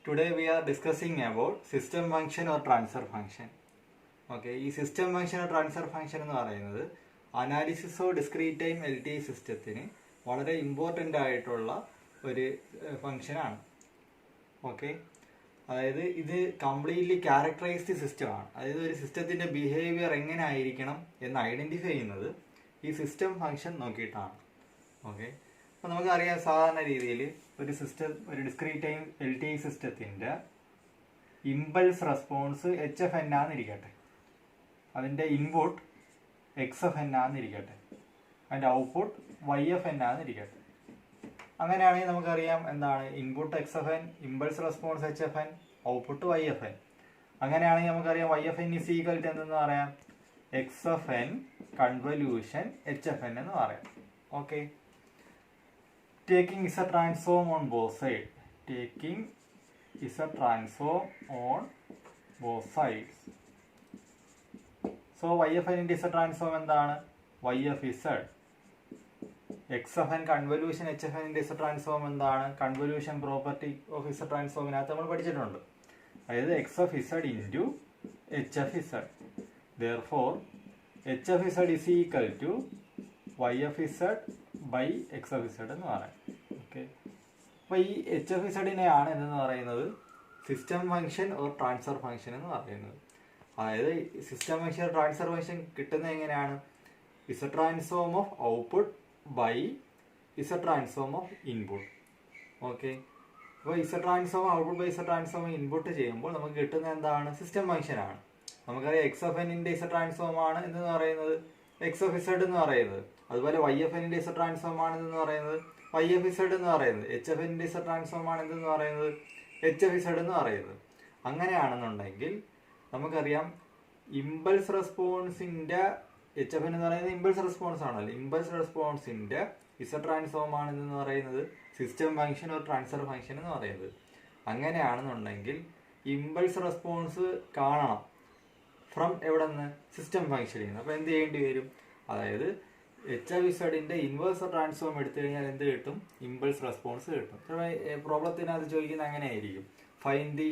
Today we are discussing about system function or transfer function. Okay, this system function or transfer function എന്ന് പറയുന്നത് analysis of discrete time LTI സിസ്റ്റത്തിന് വളരെ important ആയിട്ടുള്ള ഒരു ഫംഗ്ഷനാണ്. Okay, അതായത് ഇത് കംപ്ലീറ്റ്ലി ക്യാരക്ടറൈസ്ഡ് സിസ്റ്റമാണ്. അതായത് ഒരു സിസ്റ്റത്തിൻ്റെ ബിഹേവിയർ എങ്ങനെ ആയിരിക്കണം എന്ന് ഐഡൻറ്റിഫൈ ചെയ്യുന്നത് ഈ സിസ്റ്റം ഫംഗ്ഷൻ നോക്കിയിട്ടാണ്. ഓക്കെ, അപ്പോൾ നമുക്കറിയാം സാധാരണ രീതിയിൽ ഒരു ഡിസ്ക്രീറ്റ് ടൈം LTI സിസ്റ്റത്തിൻ്റെ ഇമ്പൾസ് റെസ്പോൺസ് HFN ആണെന്നിരിക്കട്ടെ, അതിൻ്റെ ഇൻപുട്ട് XFN ആണെന്നിരിക്കട്ടെ, അതിൻ്റെ ഔട്ട്പുട്ട് YFN ആണെന്നിരിക്കട്ടെ. അങ്ങനെയാണെങ്കിൽ നമുക്കറിയാം എന്താണ് input XFN, impulse response HFN, output YFN. അങ്ങനെയാണെങ്കിൽ നമുക്കറിയാം YFN ഇസ് ഈക്വൽ ടു എന്തെന്ന് പറയാം XFN കൺവല്യൂഷൻ HFN എന്ന് പറയാം. Okay, taking is a transform on both sides. Taking is a transform on both sides. So YFN is a transform എന്താണ് YFZ. XFN convolution HFN is a transform എന്താണ് convolution property of is ട്രാൻസ്ഫോമിനകത്ത് നമ്മൾ പഠിച്ചിട്ടുണ്ട്. അതായത് XFZ into HFZ. Therefore HFZ is equal to YFZ by XFZ എന്ന് പറയാം. Okay, അപ്പോൾ ഈ HFZനെയാണ് എന്തെന്ന് പറയുന്നത് system function or transfer function എന്ന് പറയുന്നത്. അതായത് സിസ്റ്റം ഫംഗ്ഷൻ ട്രാൻസ്ഫർ ഫംഗ്ഷൻ കിട്ടുന്നത് എങ്ങനെയാണ് is a transform of output by is a transform of input. Okay, അപ്പോൾ is a transform output by is a transform input ചെയ്യുമ്പോൾ നമുക്ക് കിട്ടുന്നത് എന്താണ് സിസ്റ്റം ഫംഗ്ഷനാണ്. നമുക്കറിയാം XFNന്റെ ഇസ് എ ട്രാൻസ്ഫോം ആണ് എന്ന് പറയുന്നത് XFZ എന്ന് പറയുന്നത്. അതുപോലെ YFNന്റെ ഇസ് എ ട്രാൻസ്ഫോം ആണ് എന്ന് പറയുന്നത് YFZ എന്ന് പറയുന്നത്. HFNന്റെ ഇസ് എ ട്രാൻസ്ഫോം ആണ് എന്ന് പറയുന്നത് HFZ എന്ന് പറയുന്നത്. അങ്ങനെയാണെന്നുണ്ടെങ്കിൽ നമുക്കറിയാം ഇമ്പൾസ് റെസ്പോൺസിന്റെ HFN എന്ന് പറയുന്നത് ഇമ്പൾസ് റെസ്പോൺസ് ആണല്ലോ. ഇമ്പൾസ് റെസ്പോൺസിന്റെ ഇസ് എ ട്രാൻസ്ഫോം ആണ് എന്ന് പറയുന്നത് system function or transfer function എന്ന് പറയുന്നത്. അങ്ങനെയാണെന്നുണ്ടെങ്കിൽ ഇമ്പൾസ് റെസ്പോൺസ് കാണണം ഫ്രം എവിടെ നിന്ന് സിസ്റ്റം ഫംഗ്ഷനിൽ നിന്ന്. അപ്പോൾ എന്ത് ചെയ്യേണ്ടി വരും, അതായത് HFZന്റെ ഇൻവേഴ്സ് ട്രാൻസ്ഫോം എടുത്തു കഴിഞ്ഞാൽ എന്ത് കിട്ടും ഇമ്പൾസ് റെസ്പോൺസ് കിട്ടും. പ്രോബ്ലത്തിനകത്ത് ചോദിക്കുന്നത് അങ്ങനെ ആയിരിക്കും, find the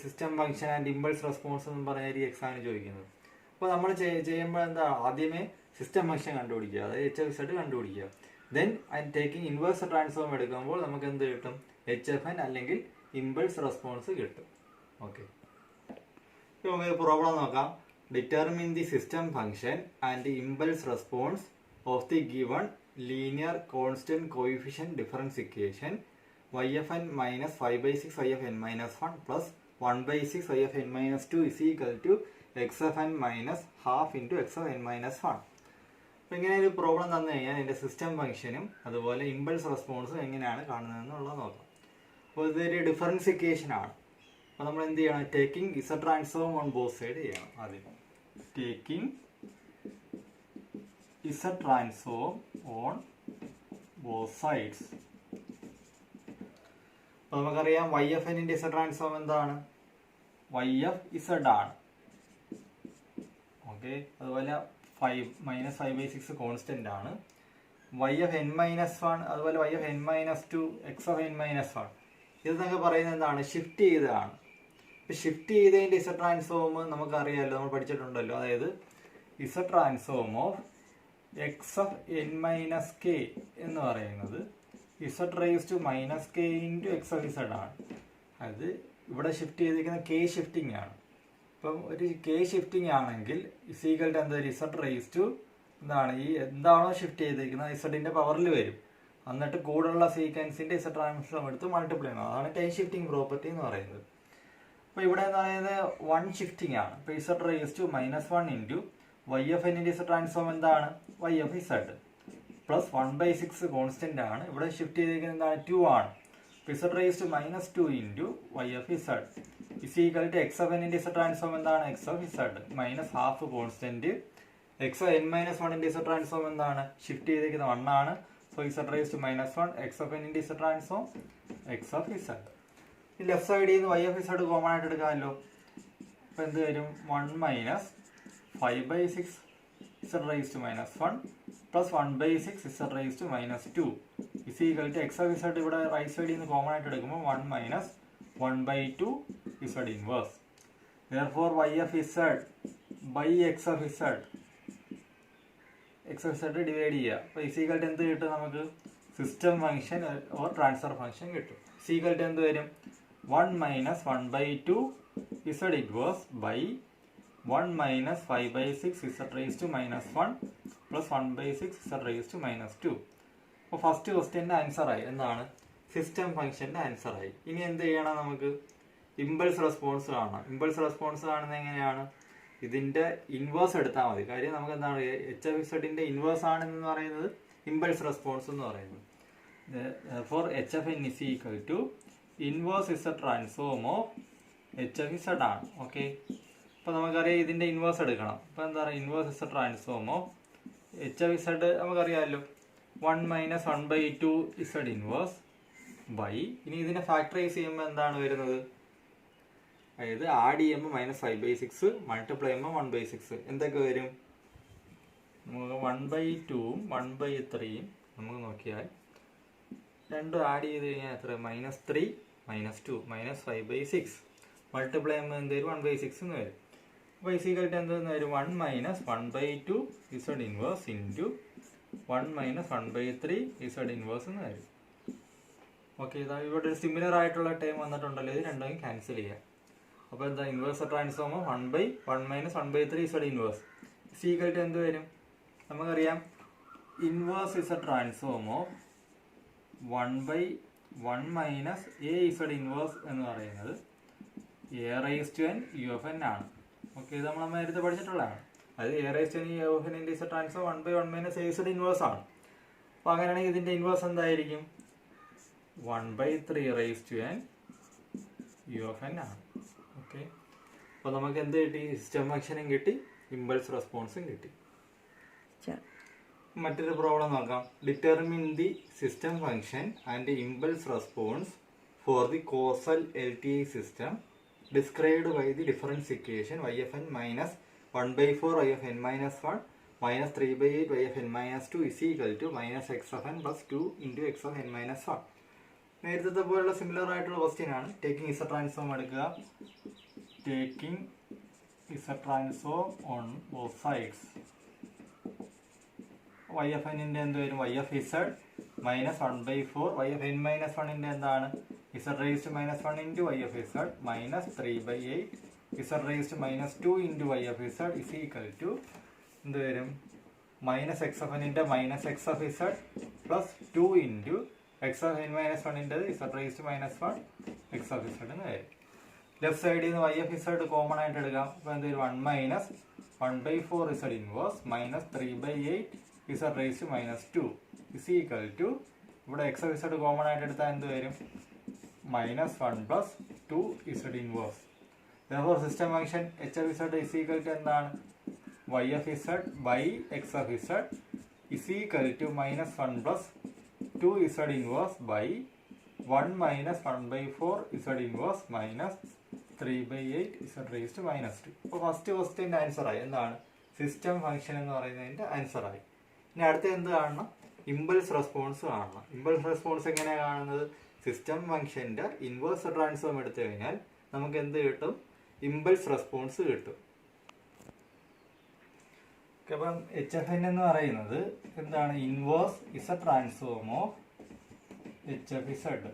system function and impulse response എന്ന് പറഞ്ഞായിരിക്കും എക്സാമിന് ചോദിക്കുന്നത്. അപ്പോൾ നമ്മൾ ചെയ്യുമ്പോൾ എന്താ ആദ്യമേ സിസ്റ്റം ഫംഗ്ഷൻ കണ്ടുപിടിക്കുക, അതായത് HFZ കണ്ടുപിടിക്കുക. ദെൻ ടേക്കിംഗ് ഇൻവേഴ്സ് ട്രാൻസ്ഫോം എടുക്കുമ്പോൾ നമുക്ക് എന്ത് കിട്ടും HFN അല്ലെങ്കിൽ ഇമ്പൾസ് റെസ്പോൺസ് കിട്ടും. ഓക്കെ, നമുക്ക് പ്രോബ്ലം നോക്കാം. Determine the system function and impulse response of the given linear constant coefficient difference equation YFN minus 5/6 YFN minus 1 plus 1/6 YFN minus 2 is equal to XFN minus half into XFN minus 1. അപ്പോൾ ഇങ്ങനെ ഒരു problem തന്നു കഴിഞ്ഞാൽ എൻ്റെ system ഫംഗ്ഷനും അതുപോലെ impulse റെസ്പോൺസും എങ്ങനെയാണ് കാണുന്നതെന്നുള്ളത് നോക്കാം. അപ്പോൾ ഇതൊരു ഡിഫറൻസ് ഇക്വേഷൻ ആണ്. അപ്പോൾ നമ്മൾ എന്ത് ചെയ്യണം, taking is a transform on both side ചെയ്യണം. ആദ്യം taking is a transform on both sides. അപ്പോൾ നമുക്കറിയാം YFNന്റെ ഇസ് എ ട്രാൻസ്ഫോം എന്താണ് YFZ ആണ്. ഓക്കെ, അതുപോലെ 5/6 കോൺസ്റ്റന്റ് ആണ്. YFN minus 1 അതുപോലെ YFN minus 2 XFN minus 1 ഇതെന്നൊക്കെ പറയുന്നത് എന്താണ് ഷിഫ്റ്റ് ചെയ്തതാണ്. ഇപ്പം ഷിഫ്റ്റ് ചെയ്തതിൻ്റെ ഇസ് എ ട്രാൻസ്ഫോം നമുക്കറിയാമല്ലോ, നമ്മൾ പഠിച്ചിട്ടുണ്ടല്ലോ. അതായത് is a transform of XFN minus K എന്ന് പറയുന്നത് Z raise to minus K into XFZ ആണ്. അത് ഇവിടെ ഷിഫ്റ്റ് ചെയ്തിരിക്കുന്ന K ഷിഫ്റ്റിംഗ് ആണ്. അപ്പം ഒരു K ഷിഫ്റ്റിംഗ് ആണെങ്കിൽ ഇസീക്വൽ ടു എന്താ Z റേസ് ടു എന്താണ് ഈ എന്താണോ ഷിഫ്റ്റ് ചെയ്തിരിക്കുന്നത് ഇസഡിൻ്റെ പവറിൽ വരും. എന്നിട്ട് കൂടുതലുള്ള സീക്വൻസിൻ്റെ ഇസ് ട്രാൻസ്ഫോം എടുത്ത് മൾട്ടിപ്ലൈ ചെയ്യണം. അതാണ് ടൈം ഷിഫ്റ്റിംഗ് പ്രോപ്പർട്ടി എന്ന് പറയുന്നത്. അപ്പോൾ ഇവിടെ എന്ന് പറയുന്നത് 1 ഷിഫ്റ്റിംഗ് ആണ്. ഇപ്പോൾ Z റേസ് ടു -1 ഇൻറ്റു YFNന്റെ ഇസ് ട്രാൻസ്ഫോം എന്താണ് YFZ പ്ലസ് 1/6 കോൺസ്റ്റന്റ് ആണ്. ഇവിടെ ഷിഫ്റ്റ് ചെയ്തിരിക്കുന്നത് എന്താണ് 2 ആണ്. Z raise to -2 into YFZ is equal to XFNന്റെ ഇസ് ട്രാൻസ്ഫോം എന്താണ് XFZ minus half constant. XFN minus 1ന്റെ ഇസ് ട്രാൻസ്ഫോം എന്താണ് ഷിഫ്റ്റ് ചെയ്തിരിക്കുന്നത് 1 ആണ്. സോ Z റേസ് ടു -1 XFNന്റെ ഇസ് ട്രാൻസ്ഫോം XFZ. ഈ ലെഫ്റ്റ് സൈഡിൽ നിന്ന് YFZ കോമൺ ആയിട്ട് എടുക്കാമല്ലോ. അപ്പോൾ എന്ത് വരും 1 minus 5/6 Z raised to -1 plus 1/6 Z raised to -2 is equal to x of z ഇവിടെ റൈറ്റ് സൈഡിൽ നിന്ന് കോമൺ ആയിട്ട് എടുക്കുമ്പോൾ 1 minus 1 by 2 z inverse. Therefore y of z by x of z divide ചെയ്യുക. അപ്പോൾ ഇസീക്വൽ ടു എന്ത് കിട്ടും നമുക്ക്? System function or transfer function കിട്ടും. ഇസീക്വൽ ടു എന്ത് വരും? 1 minus 1 by 2 z inverse by 1 minus 5 by 6 z raised to minus 1 plus 1 by 6 z raised to minus 2. അപ്പോൾ first ക്വസ്റ്റ്യൻ്റെ ആൻസറായി. എന്താണ്? സിസ്റ്റം ഫംഗ്ഷൻ്റെ ആൻസറായി. ഇനി എന്ത് ചെയ്യണം? നമുക്ക് ഇമ്പൾസ് റെസ്പോൺസ് കാണണം. ഇമ്പൾസ് റെസ്പോൺസ് കാണുന്നത് എങ്ങനെയാണ്? ഇതിൻ്റെ ഇൻവേഴ്സ് എടുത്താൽ മതി. കാര്യം നമുക്ക് എന്താണ് എച്ച് എഫ് ഇസഡിൻ്റെ ഇൻവേഴ്സ് ആണെന്ന് പറയുന്നത് ഇമ്പൾസ് റെസ്പോൺസ് എന്ന് പറയുന്നത്. For H F N is equal to inverse Z transform of H F Z ആണ്. ഓക്കെ, അപ്പോൾ നമുക്കറിയാം ഇതിൻ്റെ ഇൻവേഴ്സ് എടുക്കണം. അപ്പോൾ എന്താ പറയുക? Inverse Z transform of H F Z നമുക്കറിയാമല്ലോ 1 minus 1 by 2 Z inverse by, ഇനി ഇതിനെ ഫാക്ടറൈസ് ചെയ്യുമ്പോൾ എന്താണ് വരുന്നത്? അതായത് ആഡ് ചെയ്യുമ്പോൾ -5 by 6 മൾട്ടിപ്ലൈ ചെയ്യുമ്പോൾ 1 by 6 എന്തൊക്കെ വരും? നമുക്ക് 1 by 2ഉം 1 by 3ഉം നമുക്ക് നോക്കിയാൽ രണ്ടും ആഡ് ചെയ്ത് കഴിഞ്ഞാൽ എത്ര? -3 -2 -5 by 6 മൾട്ടിപ്ലൈ ചെയ്യുമ്പോൾ എന്ത് വരും? 1 by 6 എന്ന് വരും. അപ്പോൾ ഇസീക്വൽ എന്തെന്ന് വരും? 1 minus 1 by 2 z inverse into 1 minus 1 by 3 z inverse എന്ന് വരും. ഓക്കെ, ഇതാ ഇവിടെ ഒരു സിമിലർ ആയിട്ടുള്ള ടൈം വന്നിട്ടുണ്ടല്ലോ. ഇത് രണ്ടും ക്യാൻസൽ ചെയ്യാം. അപ്പോൾ എന്താ? Inverse transform 1 by 1 minus 1 by 3 z inverse is equal to എന്ത് വരും? നമുക്കറിയാം inverse is a transform of 1 by 1 minus a z inverse എന്ന് പറയുന്നത് a raised to n u of n ആണ്. ഓക്കെ, ഇത് നമ്മൾ നേരത്തെ പഠിച്ചിട്ടുള്ളതാണ്. അത് a raised to n u of n is a transform 1 by 1 minus a z inverse ആണ്. അപ്പോൾ അങ്ങനെയാണെങ്കിൽ ഇതിൻ്റെ ഇൻവേഴ്സ് എന്തായിരിക്കും? 1 by 3 raised to n u of n ആണ്. ഓക്കെ, അപ്പോൾ നമുക്ക് എന്ത് കിട്ടി? സിസ്റ്റം ഫംഗ്ഷനും കിട്ടി, ഇമ്പൾസ് റെസ്പോൺസും കിട്ടി. മറ്റൊരു പ്രോബ്ലം നോക്കാം. Determine the system function and impulse response for the causal L T I system described by the difference equation y of n minus 1 by 4 y of n minus 1 minus 3 by 8 y of n minus 2 is equal to minus x of n plus 2 into x of n minus 1. നേരത്തെ പോലുള്ള similar ആയിട്ടുള്ള question ആണ്. Taking Z transform എടുക്കുക. Taking Z transform on both sides. y of n ന്റെ എന്ത് വരും? y of z minus 1 by 4 y of n minus 1 ന്റെ എന്താണ്? z raised to minus 1 into y of z minus 3 by 8 z raised to minus 2 into y of z is equal to എന്ത് വരും? minus x of n ന്റെ minus x of z plus 2 into x of n minus 1 ന്റെ z raised to minus 1 x of z എന്ന് വരും. Left സൈഡിൽ നിന്ന് y of z common ആയിട്ട് എടുക്കാം. അപ്പോൾ എന്ത് വരും? 1 minus 1 by 4 z inverse minus 3 by 8 z raised to minus 2 is equal to, ഇവിടെ x of z കോമൺ ആയിട്ട് എടുത്താൽ എന്ത് വരും? -1 plus 2 z inverse. Therefore system function h of z is equal to എന്താണ്? y of z by x of z is equal to -1 plus 2 z inverse by 1 minus 1 by 4 z inverse minus 3 by 8 z raised to minus 2. അപ്പോൾ first ക്വസ്റ്റ്യൻ്റെ ആൻസറായി. എന്താണ്? System function എന്ന് പറയുന്നതിൻ്റെ ആൻസറായി. ഇനി അടുത്ത എന്ത് കാണണം? Impulse response കാണണം. ഇമ്പൾസ് റെസ്പോൺസ് എങ്ങനെയാണ് കാണുന്നത്? സിസ്റ്റം ഫംഗ്ഷൻ്റെ ഇൻവേഴ്സ് ട്രാൻസ്ഫോം എടുത്തു കഴിഞ്ഞാൽ നമുക്ക് എന്ത് കിട്ടും? ഇമ്പൾസ് റെസ്പോൺസ് കിട്ടും. അപ്പം എച്ച് എഫ് എൻ എന്ന് പറയുന്നത് എന്താണ്? Inverse is a transform of H F Z.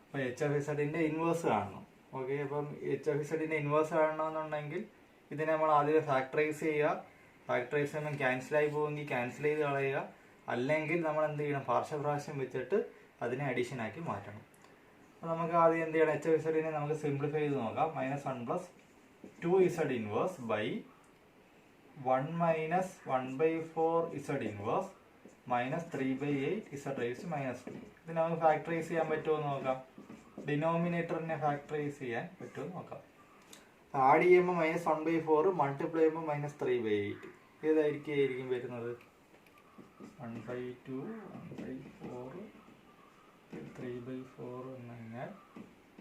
അപ്പോൾ എച്ച് എഫ് ഇസഡിൻ്റെ ഇൻവേഴ്സ് കാണണം. ഓക്കെ, അപ്പം എച്ച് എഫ് ഇസഡിൻ്റെ ഇൻവേഴ്സ് കാണണമെന്നുണ്ടെങ്കിൽ ഇതിനെ നമ്മൾ ആദ്യം ഫാക്ടറൈസ് ചെയ്യുക. ഫാക്ടറൈസ് ചെയ്യുമ്പോൾ ക്യാൻസലായി പോകുമെങ്കിൽ ക്യാൻസൽ ചെയ്ത് കളയുക. അല്ലെങ്കിൽ നമ്മൾ എന്ത് ചെയ്യണം? പാർഷ്യൽ ഫ്രാക്ഷൻ വെച്ചിട്ട് അതിനെ അഡീഷൻ ആക്കി മാറ്റണം. അപ്പോൾ നമുക്ക് ആദ്യം എന്ത് ചെയ്യണം? എച്ച് എഫ് ഇസഡിനെ നമുക്ക് സിംപ്ലിഫൈ ചെയ്ത് നോക്കാം. -1 plus 2 z inverse by 1 minus 1 by 4 z inverse minus 3 by 8 z raised to minus 2. ഇതിനെ നമുക്ക് ഫാക്ടറൈസ് ചെയ്യാൻ പറ്റുമോ എന്ന് നോക്കാം. ഡിനോമിനേറ്ററിനെ ഫാക്ടറൈസ് ചെയ്യാൻ പറ്റുമോ എന്ന് നോക്കാം. ആഡ് ചെയ്യുമ്പോൾ -1 by 4 മൾട്ടിപ്ലൈ ചെയ്യുമ്പോൾ -3 by 8 ഏതായിരിക്കും വരുന്നത്? 1 by 2 1 by 4 3 by 4 എന്ന് കഴിഞ്ഞാൽ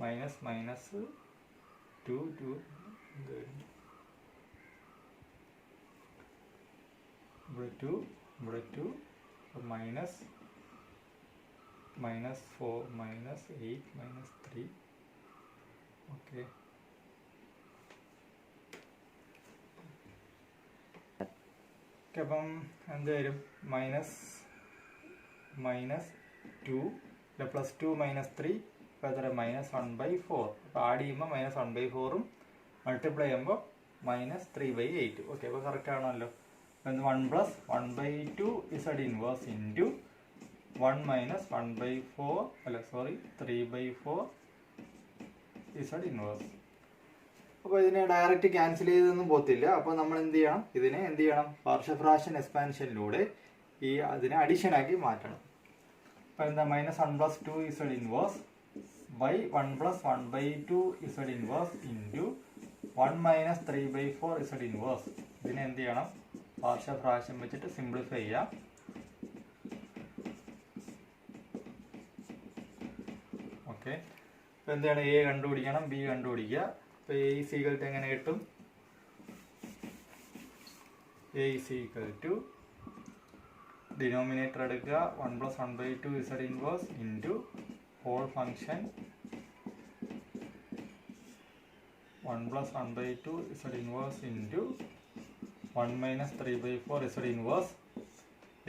-2 2 ഇവിടെ 2 -2 minus 4 minus 8 minus 3. Okay. അപ്പം എന്ത് വരും മൈനസ് 2 പ്ലസ് 2 മൈനസ് 3 അപ്പോൾ എത്ര -1/4. അപ്പോൾ ആഡ് ചെയ്യുമ്പോൾ -1/4ഉം മൾട്ടിപ്ലൈ ചെയ്യുമ്പോൾ -3/8. ഓക്കെ, അപ്പോൾ കറക്റ്റ് ആണല്ലോ. അപ്പോൾ 1 + 1/2 Z inverse into 1 - 1/4 3/4 Z inverse. അപ്പോൾ ഇതിനെ ഡയറക്റ്റ് ക്യാൻസൽ ചെയ്തൊന്നും പോകത്തില്ല. അപ്പോൾ നമ്മൾ എന്ത് ചെയ്യണം, പാർഷ്യൽ ഫ്രാക്ഷൻ എക്സ്പാൻഷനിലൂടെ അതിനെ അഡീഷൻ ആക്കി മാറ്റണം. അപ്പോൾ എന്താ -1 + 2 Z inverse by 1 + 1/2 Z inverse into 1 - 3/4 Z inverse. ഇതിനെ എന്ത് ചെയ്യണം, പാർഷ്യൽ ഫ്രാക്ഷൻ വെച്ചിട്ട് സിംപ്ലിഫൈ ചെയ്യാം. ഓക്കെ, അപ്പോൾ എന്താണ് എ കണ്ടുപിടിക്കണം, ബി കണ്ടുപിടിക്കുക. അപ്പോൾ എ ഈസ് ഈക്വൽ ടു എങ്ങനെ കിട്ടും, A is equal to denominator എടുക്കുക 1 + 1/2 Z inverse into whole function 1 + 1/2 Z inverse into 1 - 3/4 Z inverse.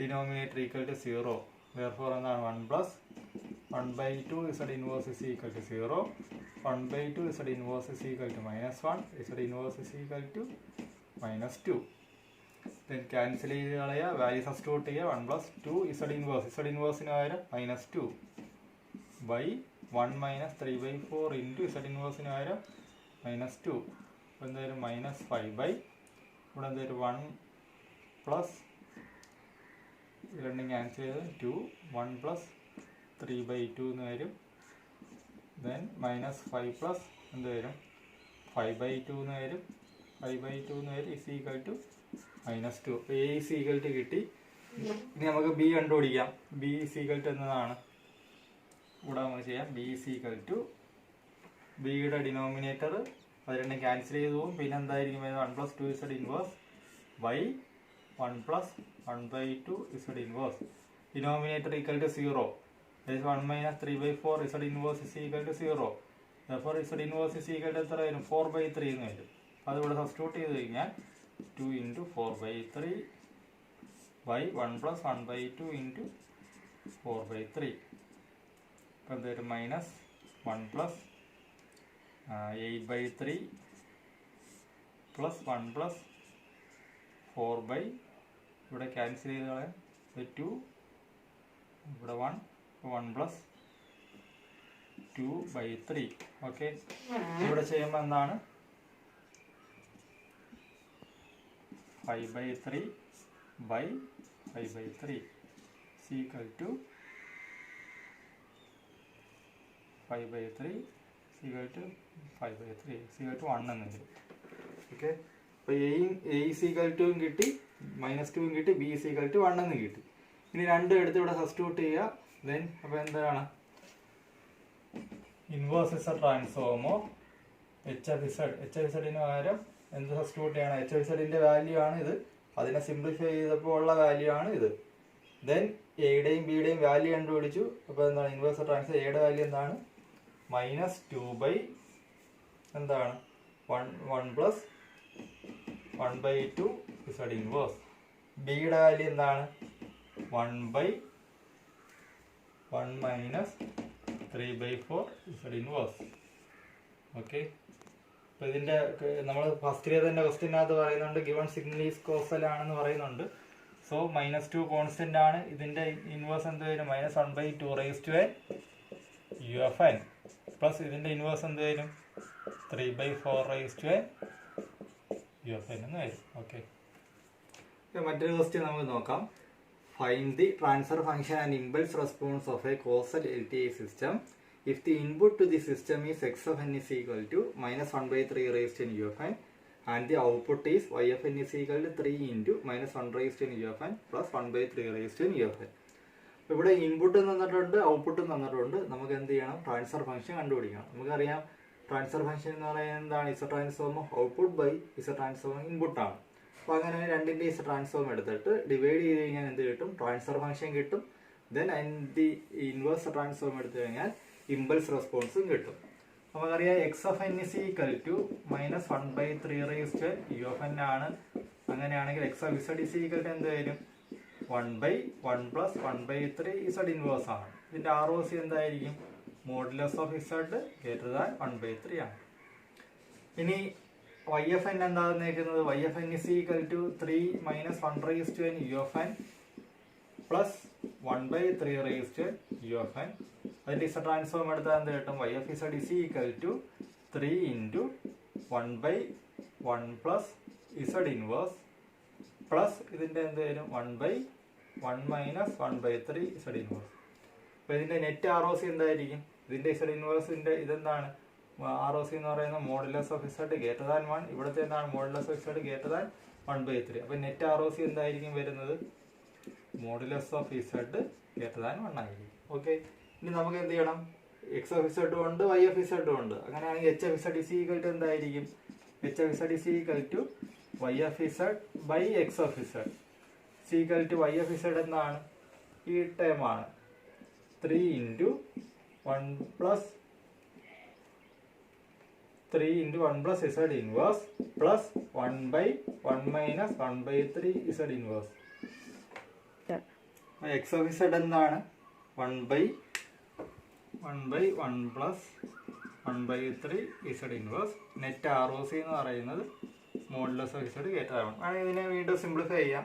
Denominator equal to 0. therefore എന്താണ് 1 + 1/2 Z inverse is equal to 0. 1/2 Z inverse is equal to -1. Z inverse is equal to -2. then cancel ചെയ്ത് കളയുക, value substitute ചെയ്യുക. 1 + 2 Z ഇൻവേഴ്സിന് പകരം -2 by 1 - 3/4 into Z ഇൻവേഴ്സിന് പകരം -2. അപ്പോൾ എന്തായാലും -5 ഇവിടെ എന്തായാലും 1 പ്ലസ് രണ്ടും ക്യാൻസൽ ചെയ്ത് 2 1 + 3/2 എന്ന് വരും. ദെൻ -5 പ്ലസ് എന്ത് വരും 5/2 എന്ന് വരും. 5/2 എന്ന് വരും ഇസ് ഈക്വൽ ടു -2. അപ്പോൾ എ ഈസ് ഈക്വൽ ടു കിട്ടി. ഇനി നമുക്ക് ബി കണ്ടുപിടിക്കാം. ബി ഈസ് ഈക്വൽ ടു എന്നതാണ് ഇവിടെ നമുക്ക് ചെയ്യാം. ബി ഈസ് ഈക്വൽ ടു ബിയുടെ ഡിനോമിനേറ്റർ അത് രണ്ടും ക്യാൻസൽ ചെയ്ത് പോകും. പിന്നെ എന്തായിരിക്കും 1 + 2 Z inverse by 1 + 1/2 Z inverse. Denominator equal to 0. 1 - 3/4 Z inverse is equal to 0. therefore Z inverse is equal to എത്ര വരും 4/3 എന്ന് വരും. അത് ഇവിടെ സബ്സ്റ്റിറ്റ്യൂട്ട് ചെയ്ത് കഴിഞ്ഞാൽ 2 × 4/3 ബൈ 1 + 1/2 × 4/3. അപ്പോൾ എന്തായാലും -1 + 8/3 പ്ലസ് 1 + 4 ഇവിടെ ക്യാൻസൽ ചെയ്ത് കളയാം 2 ഇവിടെ 1 + 2/3. ഓക്കെ, ഇവിടെ ചെയ്യുമ്പോൾ എന്താണ് 5/3 by 5/3 equal to 5/3 equal to 5/3 equal to 1 എന്ന് വരും. ഓക്കെ, അപ്പോൾ എ ഈസ് ഈക്വൽ ടുവും കിട്ടി, -2 കിട്ടി, ബി ഈസ് ഈക്വൽ ടു 1 എന്ന് കിട്ടി. ഇനി രണ്ടും എടുത്ത് ഇവിടെ സബ്സ്റ്റിറ്റ്യൂട്ട് ചെയ്യുക. ദെൻ അപ്പോൾ എന്താണ് inverse is a transform of HF/Z പകരം എന്ത് സബ്സ്റ്റിറ്റ്യൂട്ട് ചെയ്യണം, HF/Zന്റെ വാല്യൂ ആണ് ഇത്, അതിനെ സിംപ്ലിഫൈ ചെയ്തപ്പോൾ ഉള്ള വാല്യൂ ആണ് ഇത്. ദെൻ എയുടെയും ബിയുടെയും വാല്യൂ കണ്ടുപിടിച്ചു. അപ്പോൾ എന്താണ് ഇൻവേഴ്സ് ട്രാൻസ്ഫോം, എയുടെ വാല്യൂ എന്താണ് -2 എന്താണ് 1 + 1/2 ഇസഡ് ഇൻവേഴ്സ്. ബിയുടെ വാല്യൂ എന്താണ് 1/1 - 3/4 ഇസഡ് ഇൻവേഴ്സ്. ഓക്കെ, അപ്പോൾ ഇതിൻ്റെ നമ്മൾ ഫസ്റ്റിലെ തന്നെ ക്വസ്റ്റ്യനകത്ത് പറയുന്നുണ്ട് ഗിവൺ സിഗ്നൽ ഈസ് കോസൽ ആണെന്ന് പറയുന്നുണ്ട്. സോ -2 കോൺസ്റ്റന്റ് ആണ്. ഇതിൻ്റെ ഇൻവേഴ്സ് എന്ത് വരും -1/2 UFN പ്ലസ് ഇതിൻ്റെ ഇൻവേഴ്സ് എന്ത് വരും 3/4 UFN എന്ന് വരും. ഓക്കെ, മറ്റൊരു ക്വസ്റ്റ്യൻ നമുക്ക് നോക്കാം. Find the transfer function and impulse response of A causal LTI system if the input to the system is x of n is equal to -1/3 UFN and the output is y of n is equal to 3 × -1 UFN plus 1/3 UFN. ഇവിടെ ഇൻപുട്ടും തന്നിട്ടുണ്ട്, ഔട്ട്പുട്ടും തന്നിട്ടുണ്ട്. നമുക്ക് എന്ത് ചെയ്യണം, transfer function കണ്ടുപിടിക്കണം. നമുക്കറിയാം ട്രാൻസ്ഫർ ഫംഗ്ഷൻ എന്ന് പറയുന്നത് എന്താണ്, Z transform of output by Z transform ഇൻപുട്ടാണ്. അപ്പോൾ അങ്ങനെ രണ്ടിൻ്റെ ഇസ് ട്രാൻസ്ഫോം എടുത്തിട്ട് ഡിവൈഡ് ചെയ്ത് കഴിഞ്ഞാൽ എന്ത് കിട്ടും, ട്രാൻസ്ഫർ ഫംഗ്ഷൻ കിട്ടും. ദെൻ അതിൻ്റെ ഇൻവേഴ്സ് ട്രാൻസ്ഫോം എടുത്തു കഴിഞ്ഞാൽ ഇമ്പൾസ് റെസ്പോൺസും കിട്ടും. നമുക്കറിയാം X of N is equal to -1/3 U of N ആണ്. അങ്ങനെയാണെങ്കിൽ X of Z is equal to എന്ത് വരും? 1/1 + 1/3 ഇസഡ് ഇൻവേഴ്സ് ആണ്. ഇതിന്റെ ROC എന്തായിരിക്കും? Modulus of Z greater than 1/3 ആണ്. ഇനി y of n എന്താണ് തന്നിരിക്കുന്നത്? y of n is equal to 3 - 1/n u of n plus 1/3 u of n. അതിന്റെ z ട്രാൻസ്ഫോം എടുത്താൽ എന്ത് കിട്ടും? y of z is equal to 3 × 1/1 plus z inverse plus ഇതിന്റെ എന്ത് വരും? 1/1 - 1/3 z inverse. അപ്പോൾ ഇതിന്റെ നെറ്റ് ROC എന്തായിരിക്കും? ഇതിന്റെ z ഇൻവേഴ്സിന്റെ ഇതെന്താണ്? ROC എന്ന് പറയുന്നത് modulus of Z greater than 1. ഇവിടുത്തെ എന്താണ്? Modulus of Z greater than 1/3. അപ്പോൾ നെറ്റ് ROC എന്തായിരിക്കും വരുന്നത്? Modulus of Z greater than 1 ആയിരിക്കും. ഓക്കെ, ഇനി നമുക്ക് എന്ത് ചെയ്യണം? എക്സ് ഓഫ് ഇസഡും ഉണ്ട്, വൈ ഓഫ് ഇസഡും ഉണ്ട്. അങ്ങനെയാണെങ്കിൽ H of Z is equal to എന്തായിരിക്കും? H of Z is equal to Y of Z by X of Z is equal to Y of Z എന്താണ്? ഈ ടേമാണ് 3 × 1 plus 3 × 1 plus z inverse plus 1/1 - 1/3 z inverse. x of z എന്താണ്? 1/1 plus 1/3 z inverse. Net ROC എന്ന് പറയുന്നത് modulus of z greater than 1. ആണെങ്കിൽ ഇതിനെ വീണ്ടും simplify ചെയ്യാം.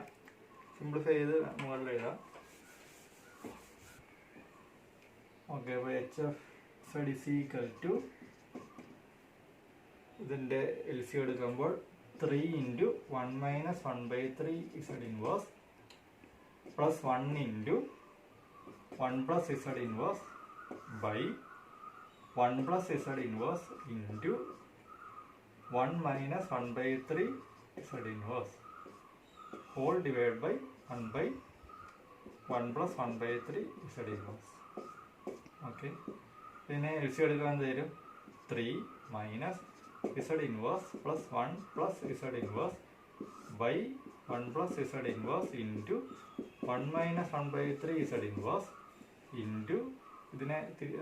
Simplify ചെയ്ത് മുകളിൽ എഴുതാം. ഓക്കെ, അപ്പോൾ H of z is equal to ഇതിന്റെ LC എടുക്കുമ്പോൾ 3 × 1 - 1/3 z inverse plus 1 × 1 plus z inverse by 1 plus z inverse into 1 - 1/3 z inverse whole divided by 1/1 plus 1/3 z inverse. Okay, പിന്നെ LC എടുക്കാൻ തരും 3 - z inverse plus 1 plus z inverse by 1 plus z inverse into 1 - 1/3 z inverse into ഇതിനെ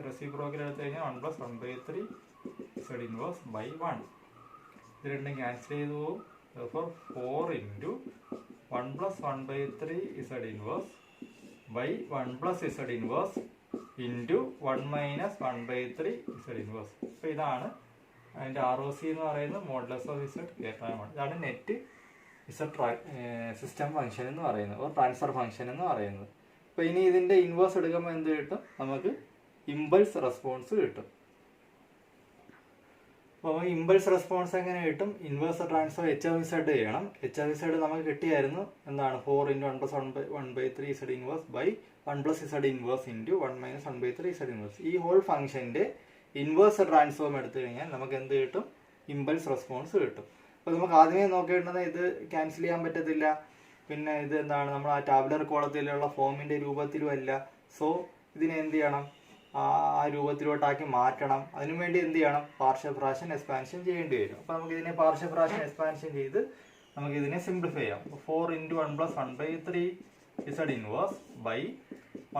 reciprocal എടുത്തു കഴിഞ്ഞാൽ 1 plus 1/3 z inverse by 1. ഇത് രണ്ടും cancel ചെയ്തു പോകും. therefore 4 × 1 plus 1/3 z inverse by 1 plus z inverse into 1 - 1/3 z inverse. അപ്പോൾ ഇതാണ് അതിന്റെ ROC എന്ന് പറയുന്നത് modulus of Z greater than 1. ഇതാണ് നെറ്റ് ഇസഡ് സിസ്റ്റം ഫംഗ്ഷൻ എന്ന് പറയുന്നത്, ഓർ ട്രാൻസ്ഫർ ഫംഗ്ഷൻ എന്ന് പറയുന്നത്. അപ്പോൾ ഇനി ഇതിന്റെ ഇൻവേഴ്സ് എടുക്കുമ്പോൾ എന്ത് കിട്ടും? നമുക്ക് ഇമ്പൾസ് റെസ്പോൺസ് കിട്ടും. അപ്പോൾ ഇമ്പൾസ് റെസ്പോൺസ് എങ്ങനെ കിട്ടും? Inverse transfer H of Z ചെയ്യണം. എച്ച് ഓഫ് ഇസഡ് നമുക്ക് കിട്ടിയായിരുന്നു എന്താണ്? 4 × 1 plus 1/3 z inverse by 1 plus z inverse into 1 - 1/3 z inverse. ഈ ഹോൾ ഫംഗ്ഷന്റെ ഇൻവേഴ്സ് ട്രാൻസ്ഫോം എടുത്തു കഴിഞ്ഞാൽ നമുക്ക് എന്ത് കിട്ടും? ഇമ്പൾസ് റെസ്പോൺസ് കിട്ടും. അപ്പോൾ നമുക്ക് ആദ്യമേ നോക്കേണ്ടത് ഇത് ക്യാൻസൽ ചെയ്യാൻ പറ്റത്തില്ല. പിന്നെ ഇത് എന്താണ്? നമ്മൾ ആ ടാബുലർ കോളത്തിലുള്ള ഫോമിന്റെ രൂപത്തിലും അല്ല. സോ ഇതിനെ എന്ത് ചെയ്യണം? ആ രൂപത്തിലോട്ടാക്കി മാറ്റണം. അതിനുവേണ്ടി എന്ത് ചെയ്യണം? പാർഷ്യൽ ഫ്രാക്ഷൻ എക്സ്പാൻഷൻ ചെയ്യേണ്ടി വരും. അപ്പോൾ നമുക്ക് ഇതിനെ പാർഷ്യൽ ഫ്രാക്ഷൻ എക്സ്പാൻഷൻ ചെയ്ത് നമുക്ക് ഇതിനെ സിംപ്ലിഫൈ ചെയ്യാം. 4 × 1 plus 1/3 z inverse by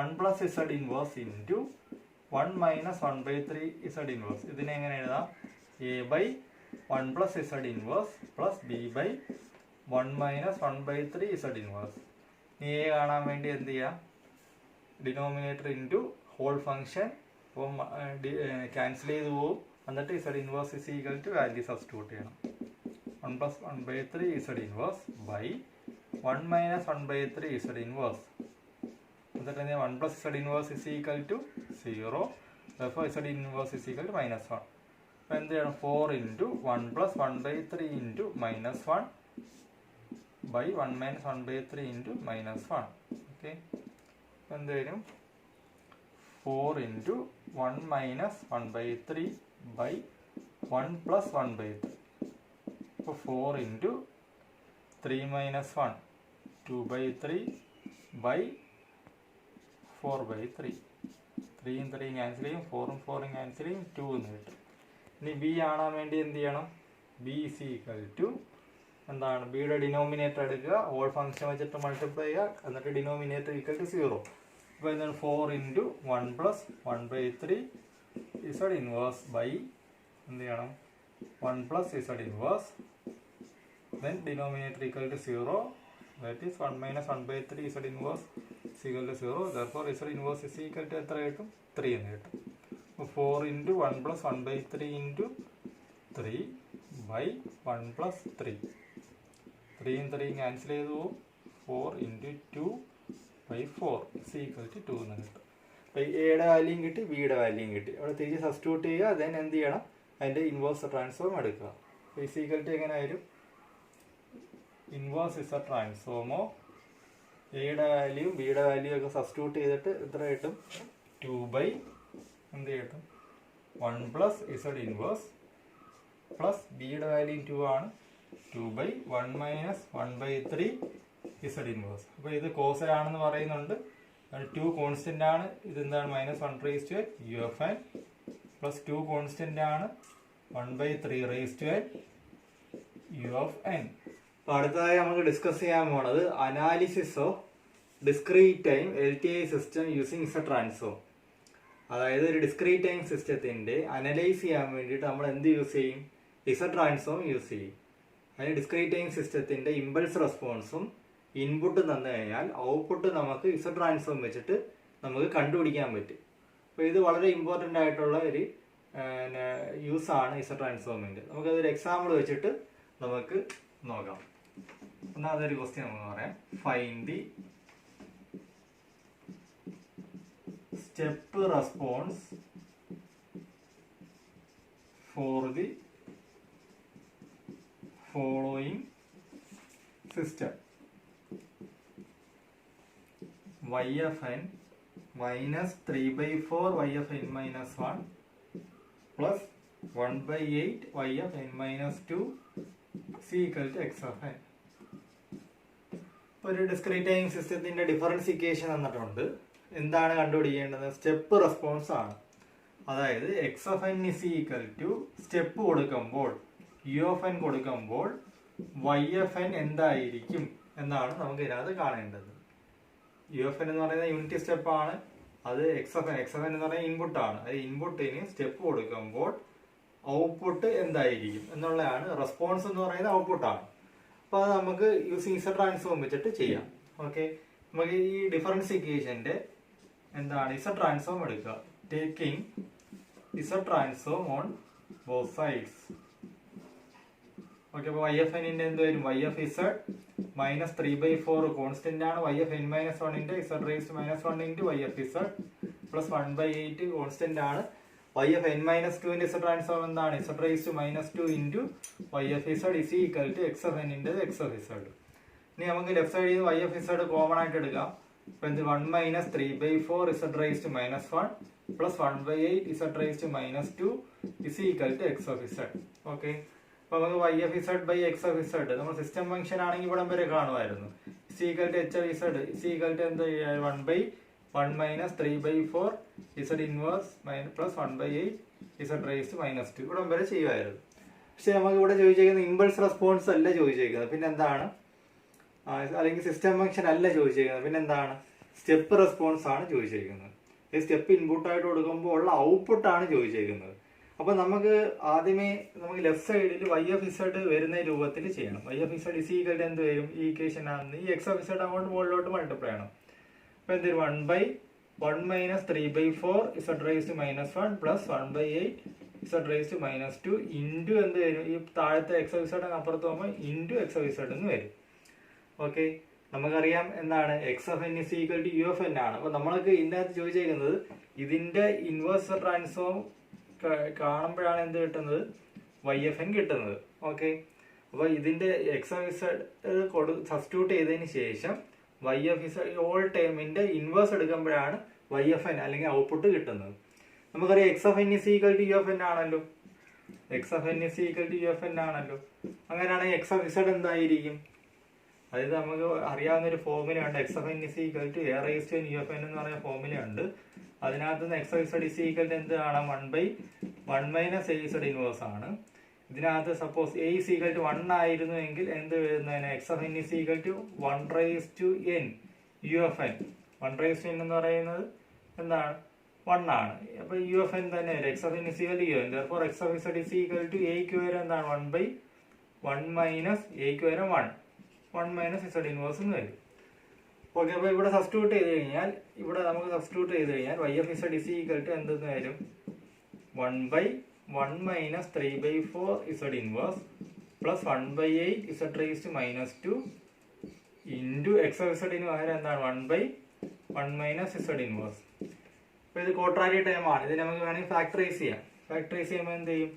1 plus z inverse into 1 - 1/3 z inverse. ഇതിനെ എങ്ങനെ എഴുതാം? a by 1 plus z inverse plus b by 1 - 1/3 z inverse. ഇനി a കാണാൻ വേണ്ടി എന്ത് ചെയ്യാം? Denominator into whole function. അപ്പം ക്യാൻസൽ ചെയ്ത് പോകും. എന്നിട്ട് z inverse is equal to value substitute ചെയ്യണം. 1 plus 1/3 z inverse by 1 - 1/3 z inverse. എന്നിട്ട് 1 plus z inverse is equal to 0. therefore z inverse is equal to -1. അപ്പോൾ എന്ത് ചെയ്യണം? 4 × 1 plus 1/3 into -1 by 1 - 1/3 into -1. Okay, അപ്പോൾ എന്ത് വരും? 4 × 1 - 1/3 by 1 plus 1/3. അപ്പോൾ 4 × 3 - 1 2/3 by 4/3. 3 യും 3 ക്യാൻസൽ ചെയ്യും, 4 ഉം 4 ഉം ക്യാൻസൽ ചെയ്യും, 2 എന്ന് കിട്ടും. ഇനി ബി കാണാൻ വേണ്ടി എന്ത് ചെയ്യണം? ബി ഈസ് ഈക്വൽ ടു എന്താണ്? ബിയുടെ ഡിനോമിനേറ്റർ എടുക്കുക, ഹോൾ ഫംഗ്ഷൻ വെച്ചിട്ട് മൾട്ടിപ്ലൈ ചെയ്യുക, എന്നിട്ട് ഡിനോമിനേറ്റർ ഈക്വൽ ടു 0. അപ്പോൾ എന്താണ് 4 into 1 plus 1/3 Z inverse by എന്ത് ചെയ്യണം 1 plus Z inverse then denominator equal to 0, that is 1 minus 1/3 z inverse is equal to 0, therefore z inverse is equal to എത്ര കിട്ടും 3 എന്ന് കിട്ടും. അപ്പോൾ 4 into 1 plus 1/3 into 3 by 1 plus 3, 3യും 3യും cancel ചെയ്ത് പോകും. 4 into 2 by 4 is equal to 2 എന്ന് കിട്ടും. അപ്പോൾ എയുടെ വാല്യൂയും കിട്ടി, ബിയുടെ വാല്യൂയും കിട്ടി. അവിടെ തിരിച്ച് സബ്സ്റ്റിറ്റ്യൂട്ട് ചെയ്യുക, ദെൻ എന്ത് ചെയ്യണം, അതിൻ്റെ ഇൻവേഴ്സ് ട്രാൻസ്ഫോം എടുക്കുക. അപ്പോൾ is equal to എങ്ങനെ ആയാലും inverse is a transform of എയുടെ വാല്യൂ ബിയുടെ വാല്യൂ ഒക്കെ സബ്സ്റ്റിറ്റ്യൂട്ട് ചെയ്തിട്ട് എത്ര കിട്ടും 2 by എന്ത് കിട്ടും 1 പ്ലസ് ഇസഡ് ഇൻവേഴ്സ് പ്ലസ് ബിയുടെ വാല്യൂ 2 ആണ് 2 by 1 മൈനസ് 1/3 ഇസഡ് ഇൻവേഴ്സ്. അപ്പോൾ ഇത് കോസ് ആണെന്ന് പറയുന്നുണ്ട്, 2 കോൺസ്റ്റന്റ് ആണ്, ഇതെന്താണ് -1 U F N plus 2 constant ആണ് 1/3 യു എഫ് എൻ. അപ്പോൾ അടുത്തതായി നമുക്ക് ഡിസ്കസ് ചെയ്യാൻ പോണത് analysis of discrete time LTI system using Z transform. അതായത് ഒരു ഡിസ്ക്രീറ്റ് ടൈം സിസ്റ്റത്തിന്റെ അനലൈസ് ചെയ്യാൻ വേണ്ടിയിട്ട് നമ്മൾ എന്ത് യൂസ് ചെയ്യും, ഇസഡ് ട്രാൻസ്ഫോം യൂസ് ചെയ്യും. അതിന് ഡിസ്ക്രീറ്റ് ടൈം സിസ്റ്റത്തിന്റെ ഇമ്പൾസ് റെസ്പോൺസും ഇൻപുട്ട് തന്നു കഴിഞ്ഞാൽ ഔട്ട്പുട്ട് നമുക്ക് ഇസഡ് ട്രാൻസ്ഫോം വെച്ചിട്ട് നമുക്ക് കണ്ടുപിടിക്കാൻ പറ്റും. അപ്പോൾ ഇത് വളരെ ഇമ്പോർട്ടൻ്റ് ആയിട്ടുള്ള ഒരു യൂസ് ആണ് ഇസഡ് ട്രാൻസ്ഫോമിൻ്റെ. നമുക്കതൊരു എക്സാമ്പിൾ വെച്ചിട്ട് നമുക്ക് നോക്കാം. ഒന്നാമതൊരു ക്വസ്റ്റ്യൻ നമുക്ക് പറയാം, find the step response for the following system YFN -3/4 YFN -1 plus 1/8 YFN -2 is equal to x of n. ഒരു ഡിസ്ക്രീറ്റ് ടൈം സിസ്റ്റത്തിന്റെ ഡിഫറൻസിയേഷൻ തന്നിട്ടുണ്ട്. എന്താണ് കണ്ടുപിടിക്കേണ്ടത്, സ്റ്റെപ്പ് റെസ്പോൺസ് ആണ്. അതായത് X of N is equal to step കൊടുക്കുമ്പോൾ യു ഓഫ് എൻ കൊടുക്കുമ്പോൾ Y F N എന്തായിരിക്കും എന്നാണ് നമുക്ക് ഇതിനകത്ത് കാണേണ്ടത്. യു എഫ് എൻ എന്ന് പറയുന്നത് യൂണിറ്റ് സ്റ്റെപ്പ് ആണ്, അത് എക്സ് ഓഫ് എൻ എന്ന് പറയുന്നത് ഇൻപുട്ട് ആണ്. അത് ഇൻപുട്ടിന് സ്റ്റെപ്പ് കൊടുക്കുമ്പോൾ ഔട്ട്പുട്ട് എന്തായിരിക്കും എന്നുള്ളതാണ്. റെസ്പോൺസ് എന്ന് പറയുന്നത് ഔട്ട്പുട്ടാണ്. അപ്പോൾ അത് നമുക്ക് യൂസിങ് ഇസഡ് ട്രാൻസ്ഫോം വെച്ചിട്ട് ചെയ്യാം. ഓക്കെ, നമുക്ക് ഈ ഡിഫറൻസ് ഇക്വേഷന്റെ എന്താണ് ഇസഡ് ട്രാൻസ്ഫോം എടുക്കുക. Taking Z transform on both sides. Okay, അപ്പോൾ വൈ എഫ് എന്നിന്റെ എന്ത് വരും, വൈ എഫ് ഇസഡ് -3/4 കോൺസ്റ്റന്റ് ആണ്. Y F N -1 Z raise -1 into Y F Z plus 1/8 constant ആണ്. Y F N -2 Z transform എന്താണ്, Z raise -2 into Y F Z is equal to X of എന്നിന്റെ X of Z. ഇനി നമുക്ക് left സൈഡിൽ നിന്ന് Y F Z common ആയിട്ട് എടുക്കാം. അപ്പോൾ എന്ത് 1 -3/4 Z raise -1 plus 1/8 Z raise -2 is equal to X of Z. Okay, അപ്പോൾ നമുക്ക് Y F Z by X of Z നമ്മൾ സിസ്റ്റം ഫംഗ്ഷൻ ആണെങ്കിൽ ഇവിടം വരെ കാണുമായിരുന്നു. Is equal to H of Z is equal to എന്ത് 1/1 -3/4 Z inverse plus 1/8 Z raise -2 ഇവിടം വരെ ചെയ്യുമായിരുന്നു. പക്ഷെ നമുക്ക് ഇവിടെ ചോദിച്ചേക്കുന്നത് ഇമ്പൾസ് റെസ്പോൺസ് അല്ല ചോദിച്ചേക്കുന്നത്, പിന്നെ എന്താണ്, അല്ലെങ്കിൽ സിസ്റ്റം ഫംഗ്ഷൻ അല്ല ചോദിച്ചേക്കുന്നത്, പിന്നെ എന്താണ്, സ്റ്റെപ്പ് റെസ്പോൺസ് ആണ് ചോദിച്ചേക്കുന്നത്. ഈ സ്റ്റെപ്പ് ഇൻപുട്ടായിട്ട് കൊടുക്കുമ്പോൾ ഉള്ള ഔട്ട്പുട്ടാണ് ചോദിച്ചേക്കുന്നത്. അപ്പൊ നമുക്ക് ആദ്യമേ നമുക്ക് ലെഫ്റ്റ് സൈഡിൽ വൈ എഫ് ഇസഡ് വരുന്ന രൂപത്തിൽ ചെയ്യണം. Y F Z is equal to എന്ത് വരും, ഈ ഇക്വേഷൻ ആണ് ഈ എക്സ് ഓഫ് ഇസഡ് അങ്ങോട്ട് മുകളിലോട്ട് മൾട്ടിപ്ലൈ ചെയ്യണം. അപ്പൊ എന്ത് വരും, 1/1 -3/4 Z raise -1 plus 1/8 Z raise -2 into എന്ത് വരും, ഈ താഴത്തെ എക്സ് ഓഫ് ഇസഡ് അപ്പുറത്ത് പോകുമ്പോൾ ഇൻറ്റു എക്സ് ഓഫ് ഇസഡ് എന്ന് വരും. ഓക്കെ, നമുക്കറിയാം എന്താണ് X of N is equal to U F N ആണ്. അപ്പൊ നമ്മൾക്ക് ഇതിനകത്ത് ചോദിച്ചേക്കുന്നത് ഇതിന്റെ ഇൻവേഴ്സ് ട്രാൻസ്ഫോം കാണുമ്പോഴാണ് എന്ത് കിട്ടുന്നത്, വൈ എഫ് എൻ കിട്ടുന്നത്. ഓക്കെ, അപ്പൊ ഇതിന്റെ എക്സ് ഓഫ് ഇസഡ് സബ്സ്റ്റിറ്റ്യൂട്ട് ചെയ്തതിന് ശേഷം വൈ എഫ് ഇസഡ് ഓൾ ടൈമിന്റെ ഇൻവേഴ്സ് എടുക്കുമ്പോഴാണ് വൈ എഫ് എൻ അല്ലെങ്കിൽ ഔട്ട്പുട്ട് കിട്ടുന്നത്. നമുക്കറിയാം X of N is equal to U F N ആണല്ലോ, X of N is equal to U F N ആണല്ലോ. അങ്ങനെയാണെങ്കിൽ എക്സ് ഓഫ് ഇസഡ് എന്തായിരിക്കും, അതായത് നമുക്ക് അറിയാവുന്ന ഒരു ഫോർമുല ഉണ്ട്, X of N is equal to A raise to U F N എന്ന് പറയുന്ന ഫോർമുല ഉണ്ട്. അതിനകത്ത് നിന്ന് X of Z is equal to എന്ത് കാണാം, 1/1 - a ഇസഡ് ഇൻവേഴ്സ് ആണ്. ഇതിനകത്ത് suppose A is equal to 1 ആയിരുന്നു എങ്കിൽ എന്ത് എഴുതുന്നതിന്, X of N is equal to 1 raise to n U F N 1 raise n എന്ന് പറയുന്നത് എന്താണ് 1 ആണ്. അപ്പോൾ യു ഓഫ് എൻ തന്നെ വരും. X of N is equal to U N. Therefore X of Z is equal to എക്ക് വരെ എന്താണ് 1/1 മൈനസ് എക്ക് വരെ 1 മൈനസ് ഇസഡ് ഇൻവേഴ്സ് എന്ന് വരും. ഓക്കെ, അപ്പോൾ ഇവിടെ സബ്സ്റ്റിറ്റ്യൂട്ട് ചെയ്ത് കഴിഞ്ഞാൽ Y of Z is equal to എന്തെന്ന് വരും 1/1 minus 3/4 Z inverse plus 1/8 Z raise to -2 into X of ഇസഡിന് പകരം എന്താണ് 1/1 മൈനസ് ഇസഡ് ഇൻവേഴ്സ്. അപ്പോൾ ഇത് ക്വാഡ്രാറ്റിക് ടേം ആണ്. ഇത് നമുക്ക് വേണമെങ്കിൽ ഫാക്ടറൈസ് ചെയ്യാം. ഫാക്ടറൈസ് ചെയ്യുമ്പോൾ എന്ത് ചെയ്യും?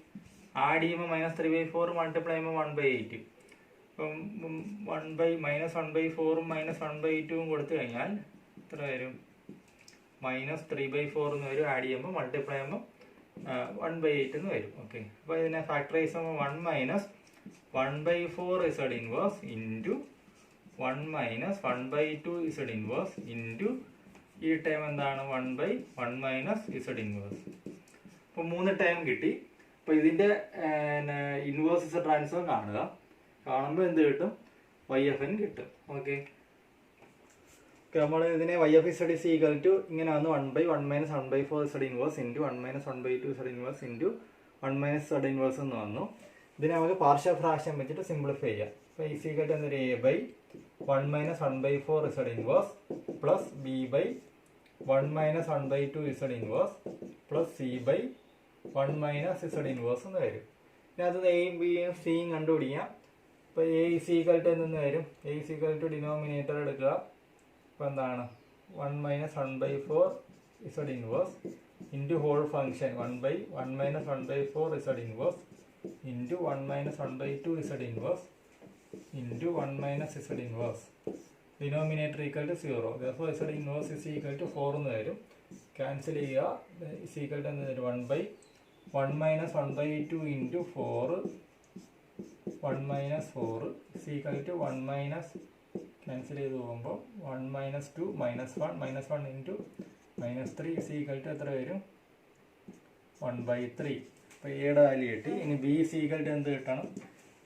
ആഡ് ചെയ്യുമ്പോൾ -3/4 മൾട്ടിപ്ലൈ ചെയ്യുമ്പോൾ 1/8. അപ്പം -1/4 -1/2 കൊടുത്തു കഴിഞ്ഞാൽ എത്ര വരും? -3/4 എന്ന് വരും. ആഡ് ചെയ്യുമ്പോൾ മൾട്ടിപ്ലൈ ചെയ്യുമ്പോൾ 1/8 എന്ന് വരും. ഓക്കെ, അപ്പോൾ ഇതിനെ ഫാക്ടറൈസ് ചെയ്യുമ്പോൾ 1 minus 1/4 Z inverse into 1 minus 1/2 Z inverse into ഈ ടൈം എന്താണ് 1/1 മൈനസ് ഇസഡ് ഇൻവേഴ്സ്. അപ്പോൾ 3 ടൈം കിട്ടി. അപ്പോൾ ഇതിൻ്റെ ഇൻവേഴ്സ് ഇസഡ് ട്രാൻസ്ഫോം കാണുമ്പോൾ എന്ത് കിട്ടും? വൈ എഫ് എൻ കിട്ടും. ഓക്കെ, നമ്മൾ ഇതിനെ Y F Z is equal to ഇങ്ങനെ വന്ന് 1/1 minus 1/4 Z inverse into 1 minus 1/2 Z inverse into 1 minus Z inverse എന്ന് വന്നു. ഇതിനെ നമുക്ക് പാർഷ്യൽ ഫ്രാക്ഷൻ വെച്ചിട്ട് സിംപ്ലിഫൈ ചെയ്യാം. അപ്പോൾ ഇസ് ഈക്വൽ ടു എന്തൊരു a/1 minus 1/4 Z inverse plus b/1 minus 1/2 Z inverse plus c/1 minus Z inverse എന്ന് വരും. ഇതിനകത്ത് എയും ബിയും സിയും കണ്ടുപിടിക്കാം. അപ്പോൾ എ ഇസ് ഈക്വൽ ടു എന്തെന്ന് വരും? A is equal to denominator എടുക്കുക. അപ്പോൾ എന്താണ് 1 minus 1/4 Z inverse into whole function 1/1 minus 1/4 Z inverse into 1 minus 1/2 Z inverse into 1 minus Z inverse. Denominator equal to 0. therefore Z inverse is equal to 4 എന്ന് വരും. Cancel ചെയ്യുക. Is equal to എന്ത് വരും? 1/1 minus 1/2 into 4 1 minus 4 is equal to 1 minus cancel ചെയ്ത് പോകുമ്പോൾ 1 minus 2 -1 into -3 is equal to എത്ര വരും? 1/3. അപ്പോൾ എയുടെ വാല്യൂ കിട്ടി. ഇനി ബി ഇസ് ഈക്വൽ ടു എന്ത് കിട്ടണം?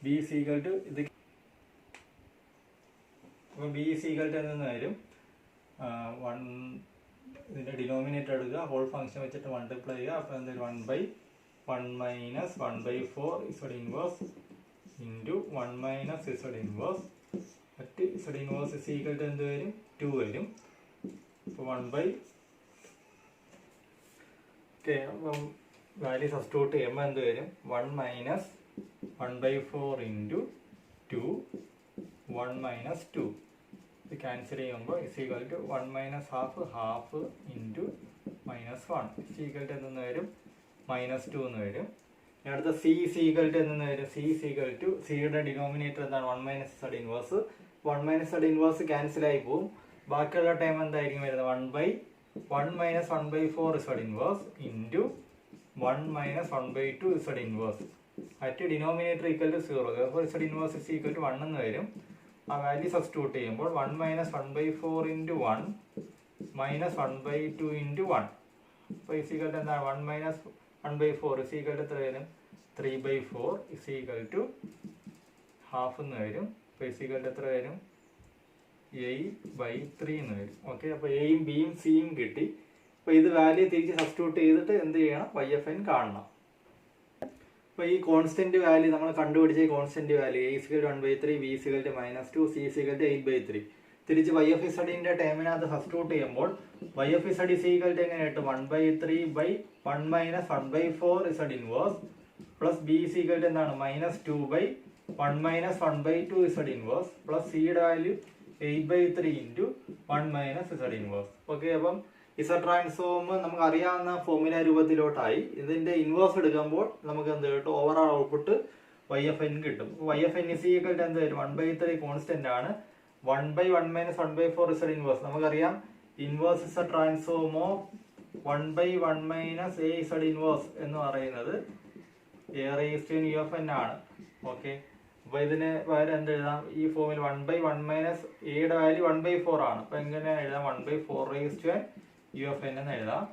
ബി ഇസ് ഈക്വൽ ടു ഇത്. അപ്പോൾ ബി ഇസ് ഈക്വൽ ടു എന്തെന്ന് വരും? ഇതിൻ്റെ ഡിനോമിനേറ്റർ എടുക്കുക, ഹോൾ ഫംഗ്ഷൻ വെച്ചിട്ട് മൾട്ടിപ്ലൈ ചെയ്യുക. അപ്പോൾ എന്തായാലും 1/1 minus 1/4 Z inverse into 1 minus Z inverse at Z inverse is equal to എന്ത് വരും? 2 വരും. അപ്പോൾ ഓക്കെ, അപ്പം വാല്യൂ സബ്സ്റ്റിറ്റ്യൂട്ട് ചെയ്യുമ്പോൾ എന്ത് വരും? 1 മൈനസ് 1/4 ഇൻറ്റു 2 1 മൈനസ് 2 ഇത് ക്യാൻസൽ ചെയ്യുമ്പോൾ is equal to 1 minus half into -1 is equal to എന്തെന്ന് വരും? -2 എന്ന് വരും. ഇനി അടുത്ത സി ഇസ് ഈക്വൽ ടു എന്തെന്ന് വരും? സി ഇസ് ഈക്വൽ ടു സിയുടെ ഡിനോമിനേറ്റർ എന്താണ്? 1 minus Z inverse. 1 minus Z inverse cancel ആയി പോകും. ബാക്കിയുള്ള ടൈം എന്തായിരിക്കും വരുന്നത്? 1/1 minus 1/4 Z inverse into 1 minus 1/2 Z inverse at denominator equal to 0. therefore Z inverse is equal to 1 എന്ന് വരും. ആ വാല്യൂ സബ്സ്റ്റിറ്റ്യൂട്ട് ചെയ്യുമ്പോൾ 1 മൈനസ് 1/4 ഇൻറ്റു 1 മൈനസ് 1/2 ഇൻറ്റു 1. അപ്പോൾ ഇസ് ഈക്വൽ ടു എന്താണ്? 1 മൈനസ് 1/4 ഇസ് ഈക്വൽ ടു എത്ര വരും? 3/4 ഇസ് ഈക്വൽ ടു ഹാഫ് എന്ന് വരും. അപ്പോൾ ഇസ് ഈക്വൽ ടു എത്ര വരും? 8/3 എന്ന് വരും. ഓക്കെ, അപ്പോൾ എയും ബിയും സിയും കിട്ടി. അപ്പോൾ ഇത് വാല്യൂ തിരിച്ച് സബ്സ്റ്റിറ്റ്യൂട്ട് ചെയ്തിട്ട് എന്ത് ചെയ്യണം? വൈ എഫ് എൻ കാണണം. അപ്പോൾ ഈ കോൺസ്റ്റന്റ് വാല്യൂ നമ്മൾ കണ്ടുപിടിച്ച ഈ constant value A is equal to 1/3 B is equal to -2 C is equal to 8/3 തിരിച്ച് വൈ എഫ് ഇസഡിന്റെ ടേമിനകത്ത് സബ്സ്റ്റിറ്റ്യൂട്ട് ചെയ്യുമ്പോൾ Y F Z is equal to എങ്ങനെ കിട്ടും? 1/3/1 minus 1/4 Z inverse plus B is equal to എന്താണ്? -2/1 minus 1/2 Z inverse plus സിയുടെ value 8/3 into 1 minus Z inverse. Okay, അപ്പം Z transform നമുക്ക് അറിയാവുന്ന ഫോർമുല രൂപത്തിലോട്ടായി. ഇതിന്റെ ഇൻവേഴ്സ് എടുക്കുമ്പോൾ നമുക്ക് എന്ത് കിട്ടും? Overall output Y F N കിട്ടും. Y F N is equal to എന്ത് വരും? 1/3 കോൺസ്റ്റന്റ് ആണ്. 1/1 മൈനസ് 1/4 ഇസഡ് ഇൻവേഴ്സ് നമുക്കറിയാം. Inverse Z transform of 1/1 minus A Z inverse എന്ന് പറയുന്നത് A raise to U F N ആണ്. ഓക്കെ, അപ്പോൾ ഇതിന് പകരം എന്ത് എഴുതാം? ഈ ഫോമിൽ 1/1 മൈനസ് എയുടെ വാല്യൂ 1/4 ആണ്. അപ്പോൾ എങ്ങനെ എഴുതാം? 1/4 raise to U F N എന്ന് എഴുതാം.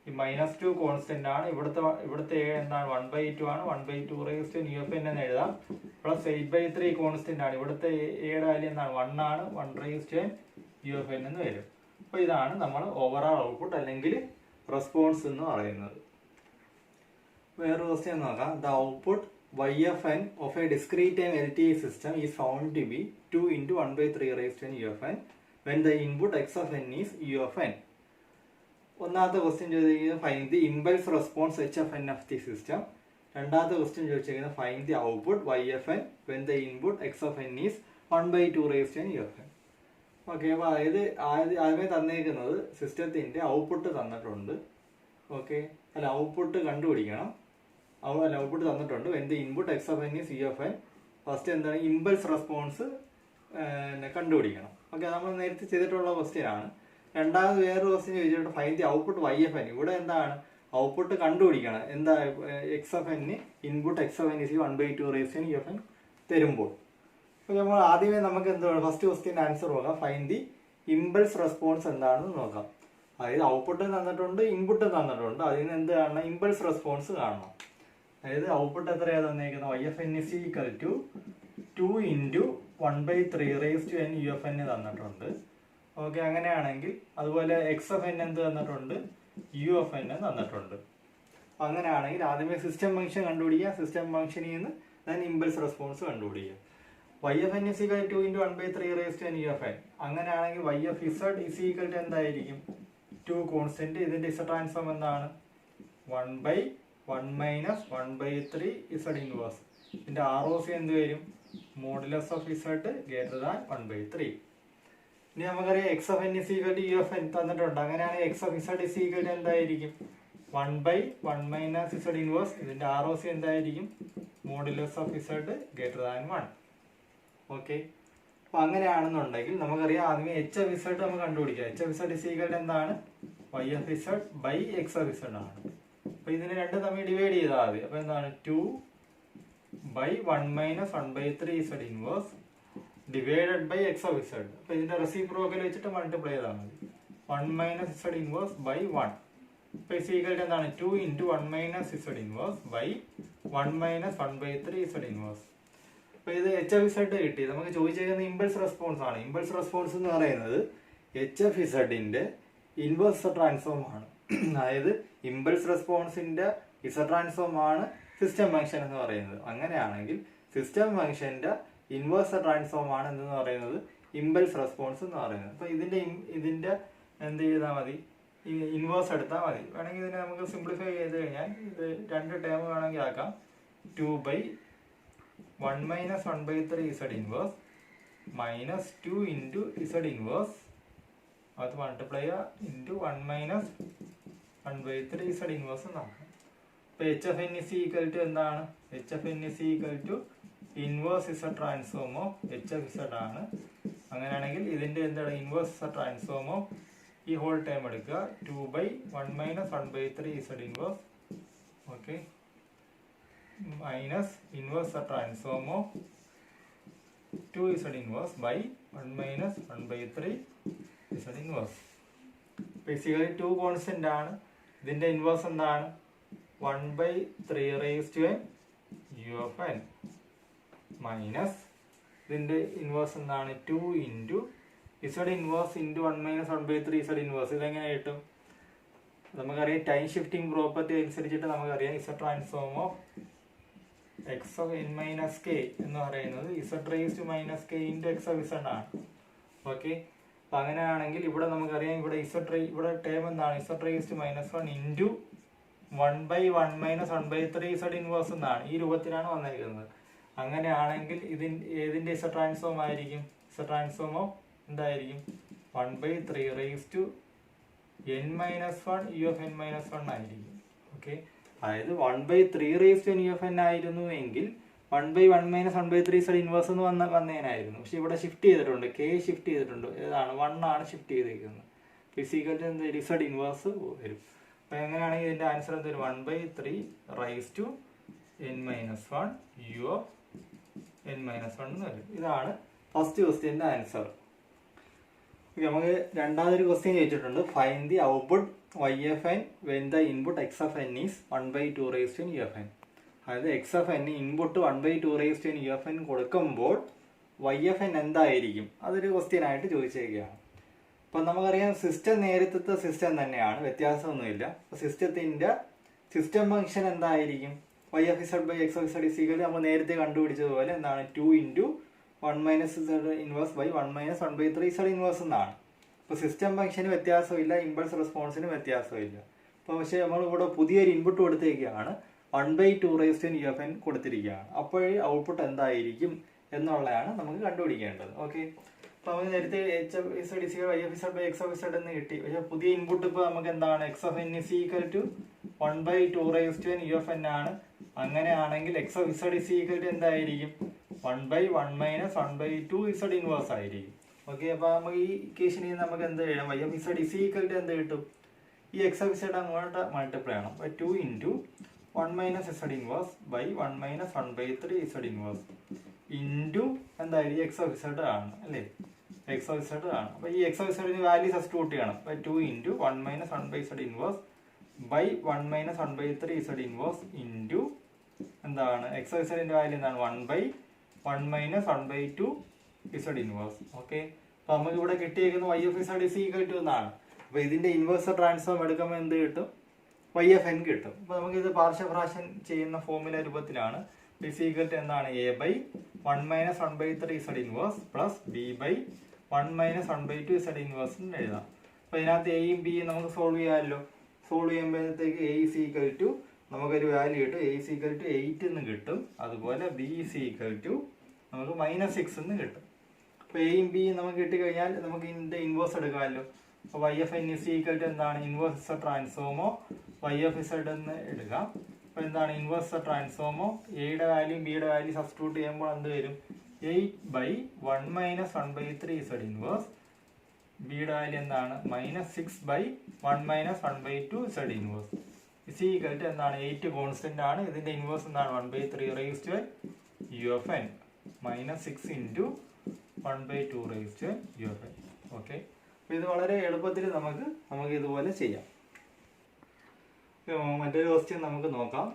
ഈ -2 കോൺസ്റ്റന്റ് ആണ്. ഇവിടുത്തെ എ എന്താണ്? 1/2 ആണ്. 1/2 raise to U F N എന്ന് എഴുതാം. പ്ലസ് 8/3 കോൺസ്റ്റന്റ് ആണ്. ഇവിടുത്തെ എയുടെ വാല്യൂ എന്താണ്? 1 ആണ്. 1 raise to U F N എന്ന് വരും. അപ്പോൾ ഇതാണ് നമ്മൾ ഓവറോൾ ഔട്ട്പുട്ട് അല്ലെങ്കിൽ റെസ്പോൺസ് എന്ന് പറയുന്നത്. വേറൊരു ക്വസ്റ്റ്യൻ നോക്കാം. The output YFN of a discrete time LTE system is found to be 2 into 1/3 raised to n UFN when the input x of n is U of n. ഒന്നാമത്തെ question ചോദിക്കുന്നത് find the impulse response HFN of the system. രണ്ടാമത്തെ question ചോദിച്ചിരിക്കുന്നത് find the output YFN when the input x of n is 1/2 raised to n UFN. Okay, അപ്പോൾ അതായത് ആദ്യമേ തന്നേക്കുന്നത് സിസ്റ്റത്തിൻ്റെ output തന്നിട്ടുണ്ട്. Okay, അല്ല ഔട്ട്പുട്ട് കണ്ടുപിടിക്കണം. ഔട്ട്പുട്ട് തന്നിട്ടുണ്ട്. When the input X of N is U of N. First എന്താണ് impulse response കണ്ടുപിടിക്കണം. ഓക്കെ, നമ്മൾ നേരത്തെ ചെയ്തിട്ടുള്ള ക്വസ്റ്റ്യൻ ആണ്. രണ്ടാമത് വേറൊരു ക്വസ്റ്റ്യൻ ചോദിച്ചിട്ട് ഫൈൻഡ് ദി ഔട്ട്പുട്ട് YFN. ഇവിടെ എന്താണ് ഔട്ട്പുട്ട് കണ്ടുപിടിക്കണം. എന്താ X of N input X of N is 1/2 raise to U of N തരുമ്പോൾ. അപ്പോൾ നമ്മൾ ആദ്യമേ നമുക്ക് എന്താണ് ഫസ്റ്റ് ക്വസ്റ്റ്യൻ്റെ ആൻസർ നോക്കാം. ഫൈൻഡ് ദി ഇമ്പൾസ് റെസ്പോൺസ് എന്താണെന്ന് നോക്കാം. അതായത് ഔട്ട്പുട്ട് തന്നിട്ടുണ്ട്, ഇൻപുട്ട് തന്നിട്ടുണ്ട്. അതിൽ നിന്ന് എന്ത് കാണണം? ഇമ്പൾസ് റെസ്പോൺസ് കാണണം. അതായത് ഔട്ട്പുട്ട് എത്രയാണ് തന്നേക്കുന്നത്? YFN is equal to 2 into 1/3 raised to n UFN തന്നിട്ടുണ്ട്. ഓക്കെ, അങ്ങനെയാണെങ്കിൽ അതുപോലെ എക്സ് ഓഫ് എൻ എന്ത് തന്നിട്ടുണ്ട്? UFN തന്നിട്ടുണ്ട്. അങ്ങനെയാണെങ്കിൽ ആദ്യമേ സിസ്റ്റം ഫംഗ്ഷൻ കണ്ടുപിടിക്കുക. സിസ്റ്റം ഫംഗ്ഷനിൽ നിന്ന് then ഇമ്പൾസ് റെസ്പോൺസ് കണ്ടുപിടിക്കുക. YFN is equal to 2 into 1/3 raised to n UFN. അങ്ങനെയാണെങ്കിൽ YFZ is equal to എന്തായിരിക്കും? 2 കോൺസ്റ്റന്റ്. ഇതിന്റെ Z ട്രാൻസ്ഫോം എന്താണ്? 1/1 minus 1/3 Z ഇൻവേഴ്സ്. ഇതിന്റെ ROC എന്ത് വരും? Modulus of Z greater than 1/3. ഇനി നമുക്കറിയാം X of N is equal to UFN തന്നിട്ടുണ്ട്. അങ്ങനെയാണെങ്കിൽ X of Z is equal to എന്തായിരിക്കും? 1/1 മൈനസ് Z ഇൻവേഴ്സ്. ഇതിന്റെ ROC എന്തായിരിക്കും? Modulus of Z greater than 1. Okay, അപ്പൊ അങ്ങനെയാണെന്നുണ്ടെങ്കിൽ നമുക്കറിയാം ആദ്യമേ HFZ നമുക്ക് കണ്ടുപിടിക്കാം. HFZ ഇസ് ഈക്വൽ ടു എന്താണ്? YFZ ബൈ XFZ ആണ്. അപ്പൊ ഇതിനെ രണ്ടും തമ്മിൽ ഡിവൈഡ് ചെയ്താൽ മതി. അപ്പൊ എന്താണ്? 2/1 minus 1/3 Z inverse divided by XFZ. അപ്പൊ ഇതിന്റെ റെസിപ്രോക്കൽ വെച്ചിട്ട് മൾട്ടിപ്ലൈ ചെയ്താൽ മതി. 1 മൈനസ് Z ഇൻവേഴ്സ് ബൈ 1. അപ്പൊ ഇസ് ഈക്വൽ ടു എന്താണ്? 2 into 1 minus Z inverse by 1 minus 1/3 Z inverse. അപ്പൊ ഇത് HFZ കിട്ടി. നമുക്ക് ചോദിച്ചിരിക്കുന്ന ഇമ്പൾസ് റെസ്പോൺസ് ആണ്. ഇമ്പൾസ് റെസ്പോൺസ് എന്ന് പറയുന്നത് HFZന്റെ ഇൻവേഴ്സ് ട്രാൻസ്ഫോം ആണ്. അതായത് ഇമ്പൾസ് റെസ്പോൺസിന്റെ Z ട്രാൻസ്ഫോം ആണ് സിസ്റ്റം ഫംഗ്ഷൻ എന്ന് പറയുന്നത്. അങ്ങനെയാണെങ്കിൽ സിസ്റ്റം ഫംഗ്ഷന്റെ ഇൻവേഴ്സ് ട്രാൻസ്ഫോം ആണ് എന്ന് പറയുന്നത് ഇമ്പൾസ് റെസ്പോൺസ് എന്ന് പറയുന്നത്. അപ്പൊ ഇതിന്റെ എന്ത് ചെയ്താൽ മതി? ഇൻവേഴ്സ് എടുത്താൽ മതി. വേണമെങ്കിൽ ഇതിനെ നമുക്ക് സിംപ്ലിഫൈ ചെയ്ത് കഴിഞ്ഞാൽ ഇത് രണ്ട് ടേം വേണമെങ്കിൽ ആക്കാം. 2/1 minus 1/3 Z inverse minus 2 into Z inverse അത് multiply into 1 minus 1/3 Z inverse എന്നാണ്. അപ്പോൾ HFN is equal to എന്താണ്? HFN is equal to inverse Z transform of HFZ ആണ്. അങ്ങനെയാണെങ്കിൽ ഇതിന്റെ എന്താണ്? ഇൻവേഴ്സ് Z ട്രാൻസ്ഫോം ഓഫ് ഈ ഹോൾ ടൈം എടുക്കുക. 2/1 മൈനസ് 1/3 Z ഇൻവേഴ്സ്. Okay, minus inverse Z transform of 2Z inverse by 1 minus 1/3 Z inverse. Basically 2 constant ആണ്. ഇതിന്റെ inverse എന്താണ്? 1/3 raised to n U of n minus ഇതിന്റെ ഇൻവേഴ്സ് എന്താണ്? 2 into Z inverse into 1 minus 1/3 Z inverse. ഇതെങ്ങനെ കിട്ടും? നമുക്കറിയാം time shifting property അനുസരിച്ചിട്ട് നമുക്കറിയാം Z transform of X of n minus K എന്ന് പറയുന്നത് Z raised to minus K into X of Z ആണ്. ഓക്കെ, അപ്പൊ അങ്ങനെയാണെങ്കിൽ ഇവിടെ നമുക്കറിയാം ഇവിടെ ടേം എന്താണ്? Z raised to minus 1 into 1/1 minus 1/3 Z inverse എന്നാണ്. ഈ രൂപത്തിലാണ് വന്നിരിക്കുന്നത്. അങ്ങനെയാണെങ്കിൽ ഏതിന്റെ Z ട്രാൻസ്ഫോം ആയിരിക്കും? Z ട്രാൻസ്ഫോം ഓഫ് എന്തായിരിക്കും? 1/3 raised to n minus 1 U of n minus 1 ആയിരിക്കും. ഓക്കെ, അതായത് 1/3 raised to n U of n ആയിരുന്നു എങ്കിൽ 1/1 മൈനസ് 1/3 Z ഇൻവേഴ്സ് എന്ന് വന്നേനായിരുന്നു. പക്ഷെ ഇവിടെ ഷിഫ്റ്റ് ചെയ്തിട്ടുണ്ട്. K ഷിഫ്റ്റ് ചെയ്തിട്ടുണ്ട്. ഏതാണ്? 1 ആണ് ഷിഫ്റ്റ് ചെയ്തിരിക്കുന്നത്. ഫിസിക്കൽ Z ഇൻവേഴ്സ് വരും. അപ്പൊ എങ്ങനെയാണെങ്കിൽ ഇതിന്റെ ആൻസർ എന്തൊരു? 1/3 raised to n minus 1 U of n minus 1 എന്ന് വരും. ഇതാണ് ഫസ്റ്റ് ക്വസ്റ്റ്യന്റെ ആൻസർ. നമുക്ക് രണ്ടാമതൊരു ക്വസ്റ്റ്യൻ ചോദിച്ചിട്ടുണ്ട്. Find the output YFN when the input x of n is 1/2 raised to n U of n. അതായത് x of n input 1/2 raised to n U of n കൊടുക്കുമ്പോൾ YFN എന്തായിരിക്കും? അതൊരു question ആയിട്ട് ചോദിച്ചേക്കുകയാണ്. അപ്പം നമുക്കറിയാം സിസ്റ്റം നേരത്തെ system തന്നെയാണ്, വ്യത്യാസമൊന്നുമില്ല. അപ്പോൾ സിസ്റ്റം ഫംഗ്ഷൻ എന്തായിരിക്കും? y of z by x of z is equal to നമ്മൾ നേരത്തെ കണ്ടുപിടിച്ചതുപോലെ എന്താണ് 2 into 1 minus z inverse by 1 minus 1 by 3 z inverse എന്നാണ്. അപ്പോൾ സിസ്റ്റം ഫംഗ്ഷന് വ്യത്യാസമില്ല, ഇമ്പൾസ് റെസ്പോൺസിന് വ്യത്യാസമില്ല. അപ്പോൾ പക്ഷേ നമ്മളിവിടെ പുതിയൊരു ഇൻപുട്ട് കൊടുത്തിരിക്കുകയാണ്, 1/2 raised to n കൊടുത്തിരിക്കുകയാണ്. അപ്പോഴേ ഔട്ട്പുട്ട് എന്തായിരിക്കും എന്നുള്ളതാണ് നമുക്ക് കണ്ടുപിടിക്കേണ്ടത്. ഓക്കെ, അപ്പോൾ നമുക്ക് നേരത്തെ h of z is equal to y of z by x of z എന്ന് കിട്ടി. പക്ഷേ പുതിയ ഇൻപുട്ട് ഇപ്പോൾ നമുക്ക് എന്താണ്? x of n is equal to 1/2 raised to n u of n ആണ്. അങ്ങനെയാണെങ്കിൽ x of z is equal to എന്തായിരിക്കും? 1/1 minus 1/2 z inverse ആയിരിക്കും. ഓക്കെ, അപ്പോൾ നമുക്ക് ഈ ഇക്വേഷനിൽ നമുക്ക് എന്ത് ചെയ്യണം? y of z is equal to എന്ത് കിട്ടും? ഈ x of z അങ്ങോട്ട് മൾട്ടിപ്ലൈ ചെയ്യണം. 2 into 1 minus z inverse by 1 minus 1/3 z inverse into എന്തായിരിക്കും? x of z ആണ് അല്ലേ? x of z ആണ്. അപ്പോൾ ഈ x of z ന് വാല്യൂ സബ്സ്റ്റിറ്റ്യൂട്ട് ചെയ്യണം. 2 into 1 minus 1/z inverse by 1 minus 1/3 z inverse into എന്താണ്? x of z ന്റെ വാല്യൂ എന്താണ്? 1/1 minus 1/2 z inverse. ഓക്കെ, അപ്പോൾ നമുക്ക് ഇവിടെ കിട്ടിയേക്കുന്ന y of z is equal to എന്നാണ്. അപ്പോൾ ഇതിന്റെ ഇൻവേഴ്സ് ട്രാൻസ്ഫോം എടുക്കുമ്പോൾ എന്ത് കിട്ടും? y of n കിട്ടും. അപ്പോൾ നമുക്കിത് പാർഷ്യൽ ഫ്രാക്ഷൻ ചെയ്യുന്ന ഫോർമുല രൂപത്തിലാണ്. is equal to എന്താണ്? a by 1 minus 1/3 z inverse plus b by 1 minus 1/2 z inverse എന്ന് എഴുതാം. അപ്പോൾ ഇതിനകത്ത് എയും ബിയും നമുക്ക് സോൾവ് ചെയ്യാമല്ലോ. സോൾവ് ചെയ്യുമ്പോഴത്തേക്ക് a is equal to നമുക്കൊരു വാല്യൂ കിട്ടും. a is equal to 8 എന്ന് കിട്ടും. അതുപോലെ b is equal to നമുക്ക് -6 എന്ന് കിട്ടും. അപ്പോൾ എയും ബിയും നമുക്ക് കിട്ടിക്കഴിഞ്ഞാൽ നമുക്ക് ഇതിന്റെ ഇൻവേഴ്സ് എടുക്കാമല്ലോ. അപ്പോൾ y of n is equal to എന്താണ്? ഇൻവേഴ്സ് ട്രാൻസ്ഫോമോ y of z എന്ന് എടുക്കാം. അപ്പോൾ എന്താണ്? ഇൻവേഴ്സ് ട്രാൻസ്ഫോമോ എയുടെ വാല്യൂ ബിയുടെ വാല്യൂ സബ്സ്റ്റിറ്റ്യൂട്ട് ചെയ്യുമ്പോൾ എന്ത് വരും? 8/1 minus 1/3 z inverse. ബിയുടെ വാല്യൂ എന്താണ്? -6/1 minus 1/2 z inverse. is equal to എന്താണ്? 8 കോൺസ്റ്റന്റ് ആണ്. ഇതിന്റെ ഇൻവേഴ്സ് എന്താണ്? 1/3 raised to u of n -6 into 1/2 raised to u of n. Okay, അപ്പോൾ ഇത് വളരെ എളുപ്പത്തിൽ നമുക്ക് ഇതുപോലെ ചെയ്യാം. മറ്റൊരു ക്വസ്റ്റ്യൻ നമുക്ക് നോക്കാം.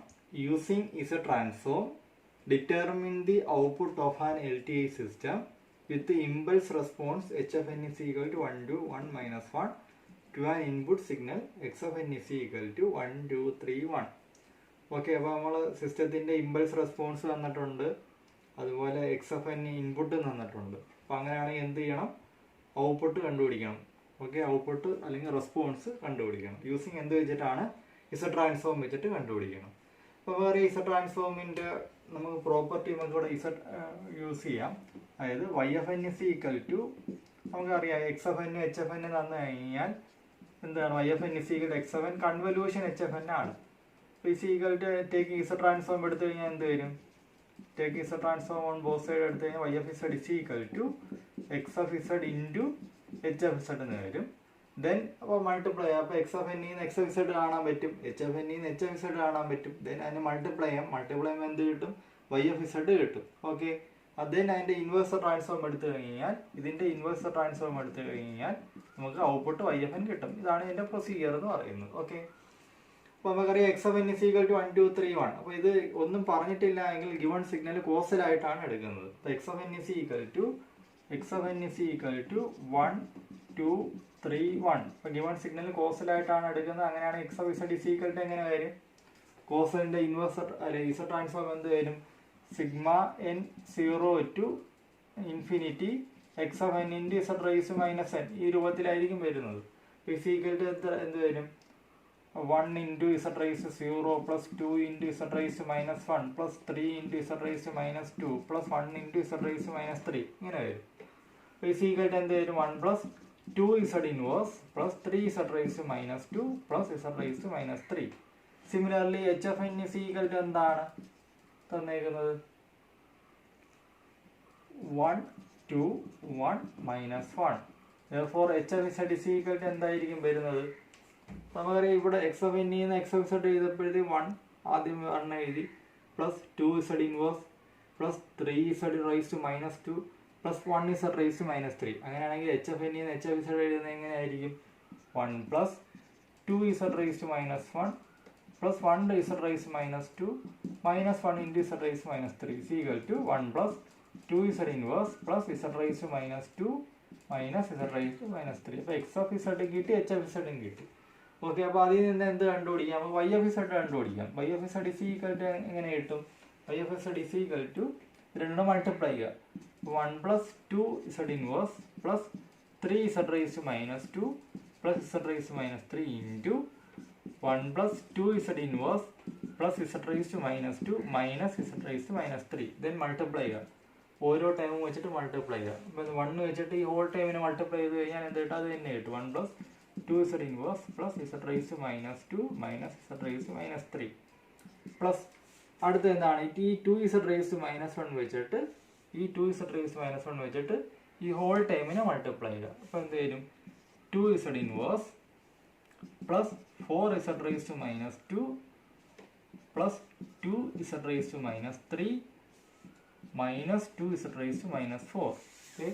Using is a transform determine the output of an LTI system with impulse response h of n is equal to 1 to 1 minus 1 to an input signal x of n is equal to 1 2 3 1. Okay, അപ്പോൾ നമ്മൾ സിസ്റ്റത്തിന്റെ impulse response തന്നിട്ടുണ്ട്, അതുപോലെ x of n input തന്നിട്ടുണ്ട്. അപ്പോൾ അങ്ങനെയാണെങ്കിൽ എന്ത് ചെയ്യണം? ഔട്ട്പുട്ട് കണ്ടുപിടിക്കണം. ഓക്കെ, ഔട്ട്പുട്ട് അല്ലെങ്കിൽ റെസ്പോൺസ് കണ്ടുപിടിക്കണം. യൂസിങ് എന്ത് വെച്ചിട്ടാണ്? ഇസഡ് ട്രാൻസ്ഫോം വെച്ചിട്ട് കണ്ടുപിടിക്കണം. അപ്പോൾ വേറെ ഇസഡ് ട്രാൻസ്ഫോമിൻ്റെ നമുക്ക് പ്രോപ്പർട്ടി നമുക്ക് ഇവിടെ ഇസഡ് യൂസ് ചെയ്യാം. അതായത് y of n is equal to നമുക്കറിയാം x of n h of n തന്നു കഴിഞ്ഞാൽ എന്താണ്? y of n is equal to x of n convolution h of n ആണ്. അപ്പോൾ is equal to take Z transform എടുത്തു കഴിഞ്ഞാൽ എന്ത് വരും? Take Z transform on both side എടുത്തു കഴിഞ്ഞാൽ y of z is equal to x of z into h of z എന്ന് വരും. ദെൻ അപ്പോൾ മൾട്ടിപ്ലൈ ചെയ്യാം. അപ്പോൾ x of n ന്ന് x of z കാണാൻ പറ്റും, h of n ന്ന് h of z കാണാൻ പറ്റും. ദെൻ അതിന് മൾട്ടിപ്ലൈ ചെയ്യുമ്പോൾ എന്ത് കിട്ടും? y of z കിട്ടും. ഓക്കെ, ദെൻ അതിൻ്റെ ഇൻവേഴ്സ് ട്രാൻസ്ഫോം എടുത്തു കഴിഞ്ഞാൽ ഇതിൻ്റെ ഇൻവേഴ്സ് ട്രാൻസ്ഫോം എടുത്തു കഴിഞ്ഞാൽ നമുക്ക് ഔട്ട്പുട്ട് y of n കിട്ടും. ഇതാണ് ഇതിൻ്റെ പ്രൊസീജിയർ എന്ന് പറയുന്നത്. ഓക്കെ, അപ്പോൾ നമുക്കറിയാം x of n is equal to 1 2 3 1. അപ്പോൾ ഇത് ഒന്നും പറഞ്ഞിട്ടില്ല എങ്കിൽ ഗിവൺ സിഗ്നൽ കോസലായിട്ടാണ് എടുക്കുന്നത്. അപ്പോൾ x of n is equal to 1 2 3 1. അപ്പോൾ ഗിവൺ സിഗ്നൽ കോസലായിട്ടാണ് എടുക്കുന്നത്. അങ്ങനെയാണ് x of z is equal to എങ്ങനെ വരും? കോസലിൻ്റെ ഇൻവേഴ്സ് അല്ലെ ഇസഡ് ട്രാൻസ്ഫോം എന്ത് വരും? Sigma n 0 to infinity x of n into z raised to -n ഈ രൂപത്തിലായിരിക്കും വരുന്നത്. is equal to എന്ത് വരും? 1 into z raised to 0 plus 2 into z raised to -1 plus 3 into z raised to -2 plus 1 into z raised to -3 ഇങ്ങനെ വരും. is equal to എന്ത് വരും? 1 plus 2z inverse plus 3z raised to -2 plus z raised to -3. Similarly h of n is equal to എന്താണ് തന്നേക്കുന്നത്? 1 2 1 minus 1. therefore h of z is equal to എന്തായിരിക്കും വരുന്നത്? നമുക്കറിയാം ഇവിടെ x of n ന്ന് x of z എഴുതപ്പോഴത്തേക്ക് 1 ആദ്യം 1 എഴുതി plus 2z inverse plus 3z raised to -2 plus 1z raised to -3. അങ്ങനെയാണെങ്കിൽ h of n ന്ന് h of z എഴുതുന്നത് എങ്ങനെയായിരിക്കും? 1 plus 2z raised to -1 plus 1 z raised to -2 minus 1 into z raised to -3 is equal to 1 plus 2z inverse plus z raised to -2 minus z raised to minus 3. അപ്പോൾ x of z കിട്ടി, h of z കിട്ടി. Okay, അപ്പോൾ അതിൽ നിന്ന് എന്ത് കണ്ടുപിടിക്കാം? അപ്പോൾ y of z കണ്ടുപിടിക്കാം. y of z is equal to എങ്ങനെ കിട്ടും? y of z is equal to രണ്ടും മൾട്ടിപ്ലൈ ചെയ്യുക. 1 plus 2 z inverse plus 3 z raised to minus 2 plus z raised to minus 3 into 1 plus 2 z inverse plus z raised to minus 2 minus z raised to minus 3. then multiply ചെയ്യുക. ഓരോ ടൈമും വെച്ചിട്ട് multiply ചെയ്യുക. അപ്പോൾ 1 വെച്ചിട്ട് ഈ whole ടൈമിനെ multiply ചെയ്ത് കഴിഞ്ഞാൽ എന്ത് കിട്ടും? അത് തന്നെ കിട്ടും. 1 plus 2z inverse plus z raised to minus 2 minus z raised to minus 3 plus അടുത്ത എന്താണ്? ഈ 2z raised to minus 1 വെച്ചിട്ട് ഈ 2z raised to minus 1 വെച്ചിട്ട് ഈ ഹോൾ ടൈമിനെ മൾട്ടിപ്ലൈ ചെയ്യുക. അപ്പോൾ എന്ത് വരും? 2z inverse plus 4z raised to minus 2 plus 2z raised to minus 3 minus 2z raised to minus 4. Okay,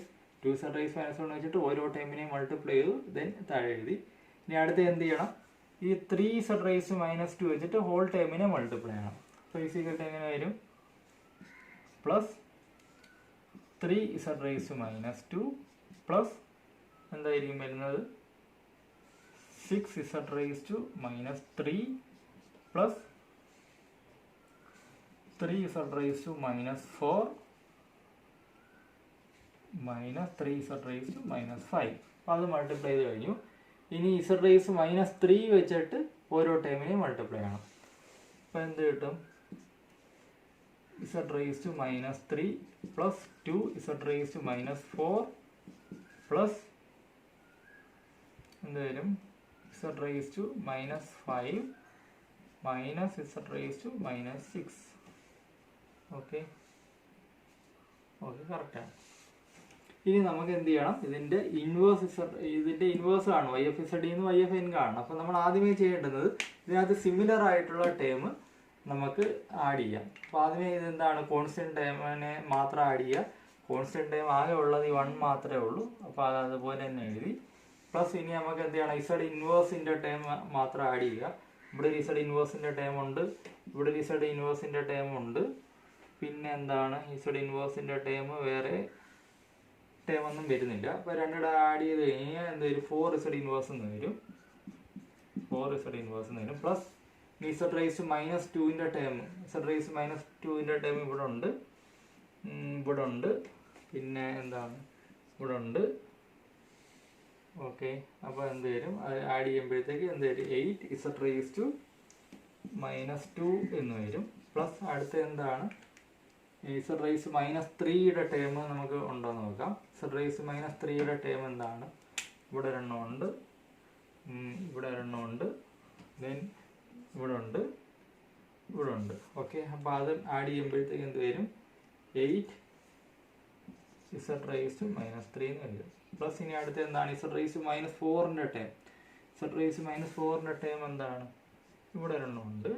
2z raised to minus 1 വെച്ചിട്ട് ഓരോ ടൈമിനെയും മൾട്ടിപ്ലൈ ചെയ്തു. ദെൻ താഴെ എഴുതി. ഇനി അടുത്ത് എന്ത് ചെയ്യണം? ഈ 3z raised to minus 2 വെച്ചിട്ട് ഹോൾ ടൈമിനെ മൾട്ടിപ്ലൈ ചെയ്യണം. അപ്പോൾ ഈസിക്കട്ട് എങ്ങനെ വരും? Plus 3z raised to minus 2 plus എന്തായിരിക്കും വരുന്നത്? 6z raised to minus 3 plus 3z raised to minus 4 minus 3z raised to minus 5. അപ്പോൾ അത് മൾട്ടിപ്ലൈ ചെയ്ത് കഴിഞ്ഞു. ഇനി z raised to minus 3 വെച്ചിട്ട് ഓരോ ടൈമിനെയും മൾട്ടിപ്ലൈ ചെയ്യണം. അപ്പോൾ എന്ത് കിട്ടും? z raised to minus 3 plus 2 z raised to minus 4 plus എന്ത് വരും? z raised to minus 5 minus z raised to minus 6. Okay, okay, കറക്റ്റാണ്. ഇനി നമുക്ക് എന്ത് ചെയ്യണം? ഇതിൻ്റെ ഇൻവേഴ്സ് കാണും. y of z നിന്ന് y of n കാണണം. അപ്പോൾ നമ്മൾ ആദ്യമേ ചെയ്യേണ്ടത് ഇതിനകത്ത് സിമിലർ ആയിട്ടുള്ള ടേം നമുക്ക് ആഡ് ചെയ്യാം. അപ്പോൾ ആദ്യമേ ഇതെന്താണ്? കോൺസ്റ്റന്റ് ടൈമിനെ മാത്രം ആഡ് ചെയ്യുക. കോൺസ്റ്റന്റ് ടൈം ആകെ ഉള്ളത് ഈ 1 മാത്രമേ ഉള്ളൂ. അപ്പോൾ അത് അതുപോലെ തന്നെ എഴുതി. പ്ലസ് ഇനി നമുക്ക് എന്ത് ചെയ്യണം? z ഇൻവേഴ്സിൻ്റെ ടൈം മാത്രം ആഡ് ചെയ്യുക. ഇവിടെ ഒരു z ഇൻവേഴ്സിൻ്റെ ടൈം ഉണ്ട്, ഇവിടെ ഒരു z ഇൻവേഴ്സിൻ്റെ ടൈം ഉണ്ട്. പിന്നെ എന്താണ്? z ഇൻവേഴ്സിൻ്റെ ടൈം വേറെ ടൈം ഒന്നും വരുന്നില്ല. അപ്പോൾ രണ്ടിടെ ആഡ് ചെയ്ത് കഴിഞ്ഞാൽ എന്ത് വരും? 4z ഇൻവേഴ്സ് എന്ന് വരും. 4z ഇൻവേഴ്സ് എന്ന് വരും. Plus z raised to minus 2ൻ്റെ term, z raised to minus 2ൻ്റെ ടേം ഇവിടെ ഉണ്ട്, ഇവിടെ ഉണ്ട്. പിന്നെ എന്താണ്? ഇവിടെ ഉണ്ട്. ഓക്കെ, അപ്പോൾ എന്ത് വരും? അത് ആഡ് ചെയ്യുമ്പോഴത്തേക്ക് എന്ത് വരും? 8z raised to minus 2 എന്ന് വരും. പ്ലസ് അടുത്ത എന്താണ്? z raised to minus 3യുടെ ടേം നമുക്ക് ഉണ്ടോ എന്ന് നോക്കാം. z raised to minus 3യുടെ ടേം എന്താണ്? ഇവിടെ ഒരെണ്ണം ഉണ്ട്, ഇവിടെ ഒരെണ്ണം ഉണ്ട്, ദെൻ ഇവിടെ ഉണ്ട്, ഇവിടെ ഉണ്ട്. ഓക്കെ, അപ്പോൾ അത് ആഡ് ചെയ്യുമ്പോഴത്തേക്ക് എന്ത് വരും? 8z raised to minus 3 എന്ന് വരും. പ്ലസ് ഇനി അടുത്ത് എന്താണ്? z raised to minus 4ൻ്റെ term. z raised to minus 4ൻ്റെ ടേം എന്താണ്? ഇവിടെ ഒരെണ്ണം ഉണ്ട്,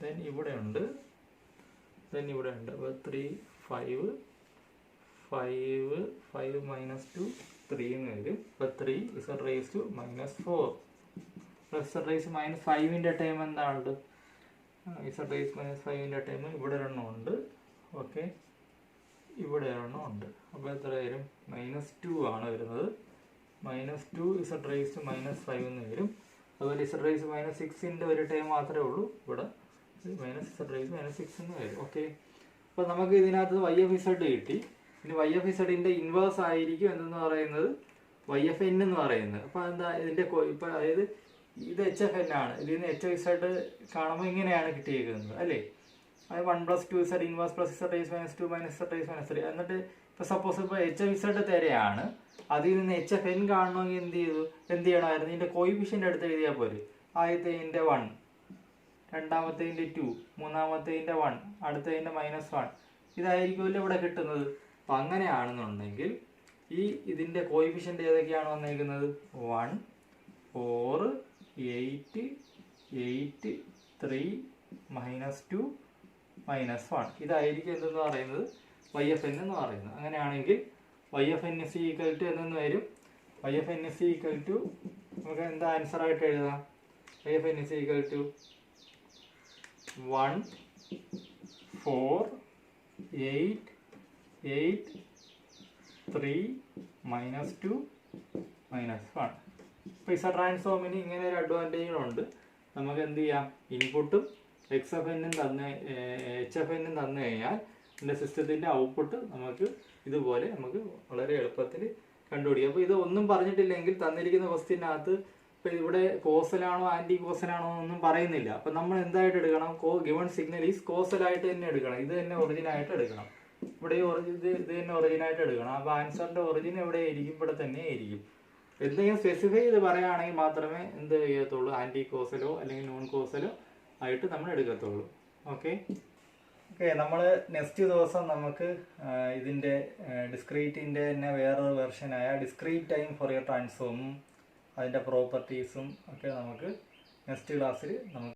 ദെൻ ഇവിടെ ഉണ്ട്, ദെൻ ഇവിടെ ഉണ്ട്. അപ്പോൾ 3 5 5 5 minus 2 3 എന്ന് വരും. അപ്പോൾ 3z raised to minus 4 plus z raised to minus 5ൻ്റെ ടൈം എന്താണ്? z raised to minus 5ൻ്റെ ടൈം ഇവിടെ ഒരെണ്ണം ഉണ്ട്. ഓക്കെ, ഇവിടെ ഒരെണ്ണം ഉണ്ട്. അപ്പോൾ എത്ര വരും? -2 ആണ് വരുന്നത്. -2 z raised to minus 5 എന്ന് വരും. അതുപോലെ z raised to minus 6ൻ്റെ ഒരു ടൈം മാത്രമേ ഉള്ളൂ. ഇവിടെ z raised to minus 6 എന്ന് വരും. ഓക്കെ, അപ്പോൾ നമുക്ക് ഇതിനകത്ത് y of z കിട്ടി. ഇനി y of zൻ്റെ ഇൻവേഴ്സ് ആയിരിക്കും എന്തെന്ന് പറയുന്നത്? y of n എന്ന് പറയുന്നത്. അപ്പോൾ എന്താ ഇതിൻ്റെ ഇപ്പോൾ അതായത് ഇത് h of n ആണ്. ഇതിൽ നിന്ന് h of z കാണുമ്പോൾ ഇങ്ങനെയാണ് കിട്ടിയിരിക്കുന്നത് അല്ലേ? അത് 1 plus 2z inverse plus z raised to minus 2 minus z raised to minus 3. എന്നിട്ട് ഇപ്പോൾ സപ്പോസ് ഇപ്പോൾ h of z തരെയാണ്, അതിൽ നിന്ന് h of n കാണണമെങ്കിൽ എന്ത് ചെയ്യണമായിരുന്നു? ഇതിൻ്റെ കോയിഫിഷ്യൻ്റ് എടുത്ത് എഴുതിയാൽ പോരെ. ആദ്യത്തേതിൻ്റെ 1, രണ്ടാമത്തേതിൻ്റെ 2, മൂന്നാമത്തേതിൻ്റെ 1, അടുത്തതിൻ്റെ -1. ഇതായിരിക്കുമല്ലോ ഇവിടെ കിട്ടുന്നത്. അപ്പം അങ്ങനെയാണെന്നുണ്ടെങ്കിൽ ഇതിൻ്റെ കോയിഫിഷ്യൻ്റ് ഏതൊക്കെയാണ് വന്നിരിക്കുന്നത്? 1 4 8 8 3 -2 -1. ഇതായിരിക്കും എന്തെന്ന് പറയുന്നത്? y of n എന്ന് പറയുന്നത്. അങ്ങനെയാണെങ്കിൽ y of n is equal to എന്തെന്ന് വരും? y of n is equal to നമുക്ക് എന്താ ആൻസർ ആയിട്ട് എഴുതാം? y of n is equal to 1 4 8 8 3 -2 -1. ഇപ്പോൾ ഇസഡ് ട്രാൻസ്ഫോമിന് ഇങ്ങനെ ഒരു അഡ്വാൻറ്റേജുകളുണ്ട്. നമുക്ക് എന്ത് ചെയ്യാം, ഇൻപുട്ടും HFNനും തന്നു കഴിഞ്ഞാൽ എൻ്റെ സിസ്റ്റത്തിൻ്റെ ഔട്ട്പുട്ട് നമുക്ക് ഇതുപോലെ നമുക്ക് വളരെ എളുപ്പത്തിൽ കണ്ടുപിടിക്കാം. അപ്പോൾ ഇത് ഒന്നും പറഞ്ഞിട്ടില്ലെങ്കിൽ തന്നിരിക്കുന്ന ക്വസ്റ്റ്യനകത്ത് ഇപ്പോൾ ഇവിടെ കോസലാണോ ആൻറ്റി കോസലാണോ എന്നൊന്നും പറയുന്നില്ല. അപ്പം നമ്മൾ എന്തായിട്ട് എടുക്കണം, ഗിവൺ സിഗ്നൽ ഈസ് കോസലായിട്ട് തന്നെ എടുക്കണം. ഇത് തന്നെ ഒറിജിനായിട്ട് എടുക്കണം. ഇവിടെ ഇത് തന്നെ ഒറിജിനായിട്ട് എടുക്കണം. അപ്പോൾ ആൻസറിൻ്റെ ഒറിജിൻ എവിടെ ആയിരിക്കും? ഇവിടെ തന്നെ ആയിരിക്കും. എന്തെങ്കിലും സ്പെസിഫൈ ചെയ്ത് പറയുകയാണെങ്കിൽ മാത്രമേ എന്ത് ചെയ്യത്തുള്ളൂ, ആൻറ്റി കോസലോ അല്ലെങ്കിൽ നോൺ കോസലോ ആയിട്ട് നമ്മൾ എടുക്കത്തുള്ളൂ. ഓക്കെ, നമ്മൾ നെക്സ്റ്റ് ദിവസം നമുക്ക് ഇതിൻ്റെ ഡിസ്ക്രീറ്റിൻ്റെ തന്നെ വേറൊരു വെർഷനായ ഡിസ്ക്രീറ്റ് ടൈം ഫോറിയർ ട്രാൻസ്ഫോമും അതിൻ്റെ പ്രോപ്പർട്ടീസും ഒക്കെ നമുക്ക് നെക്സ്റ്റ് ക്ലാസ്സിൽ നമുക്ക്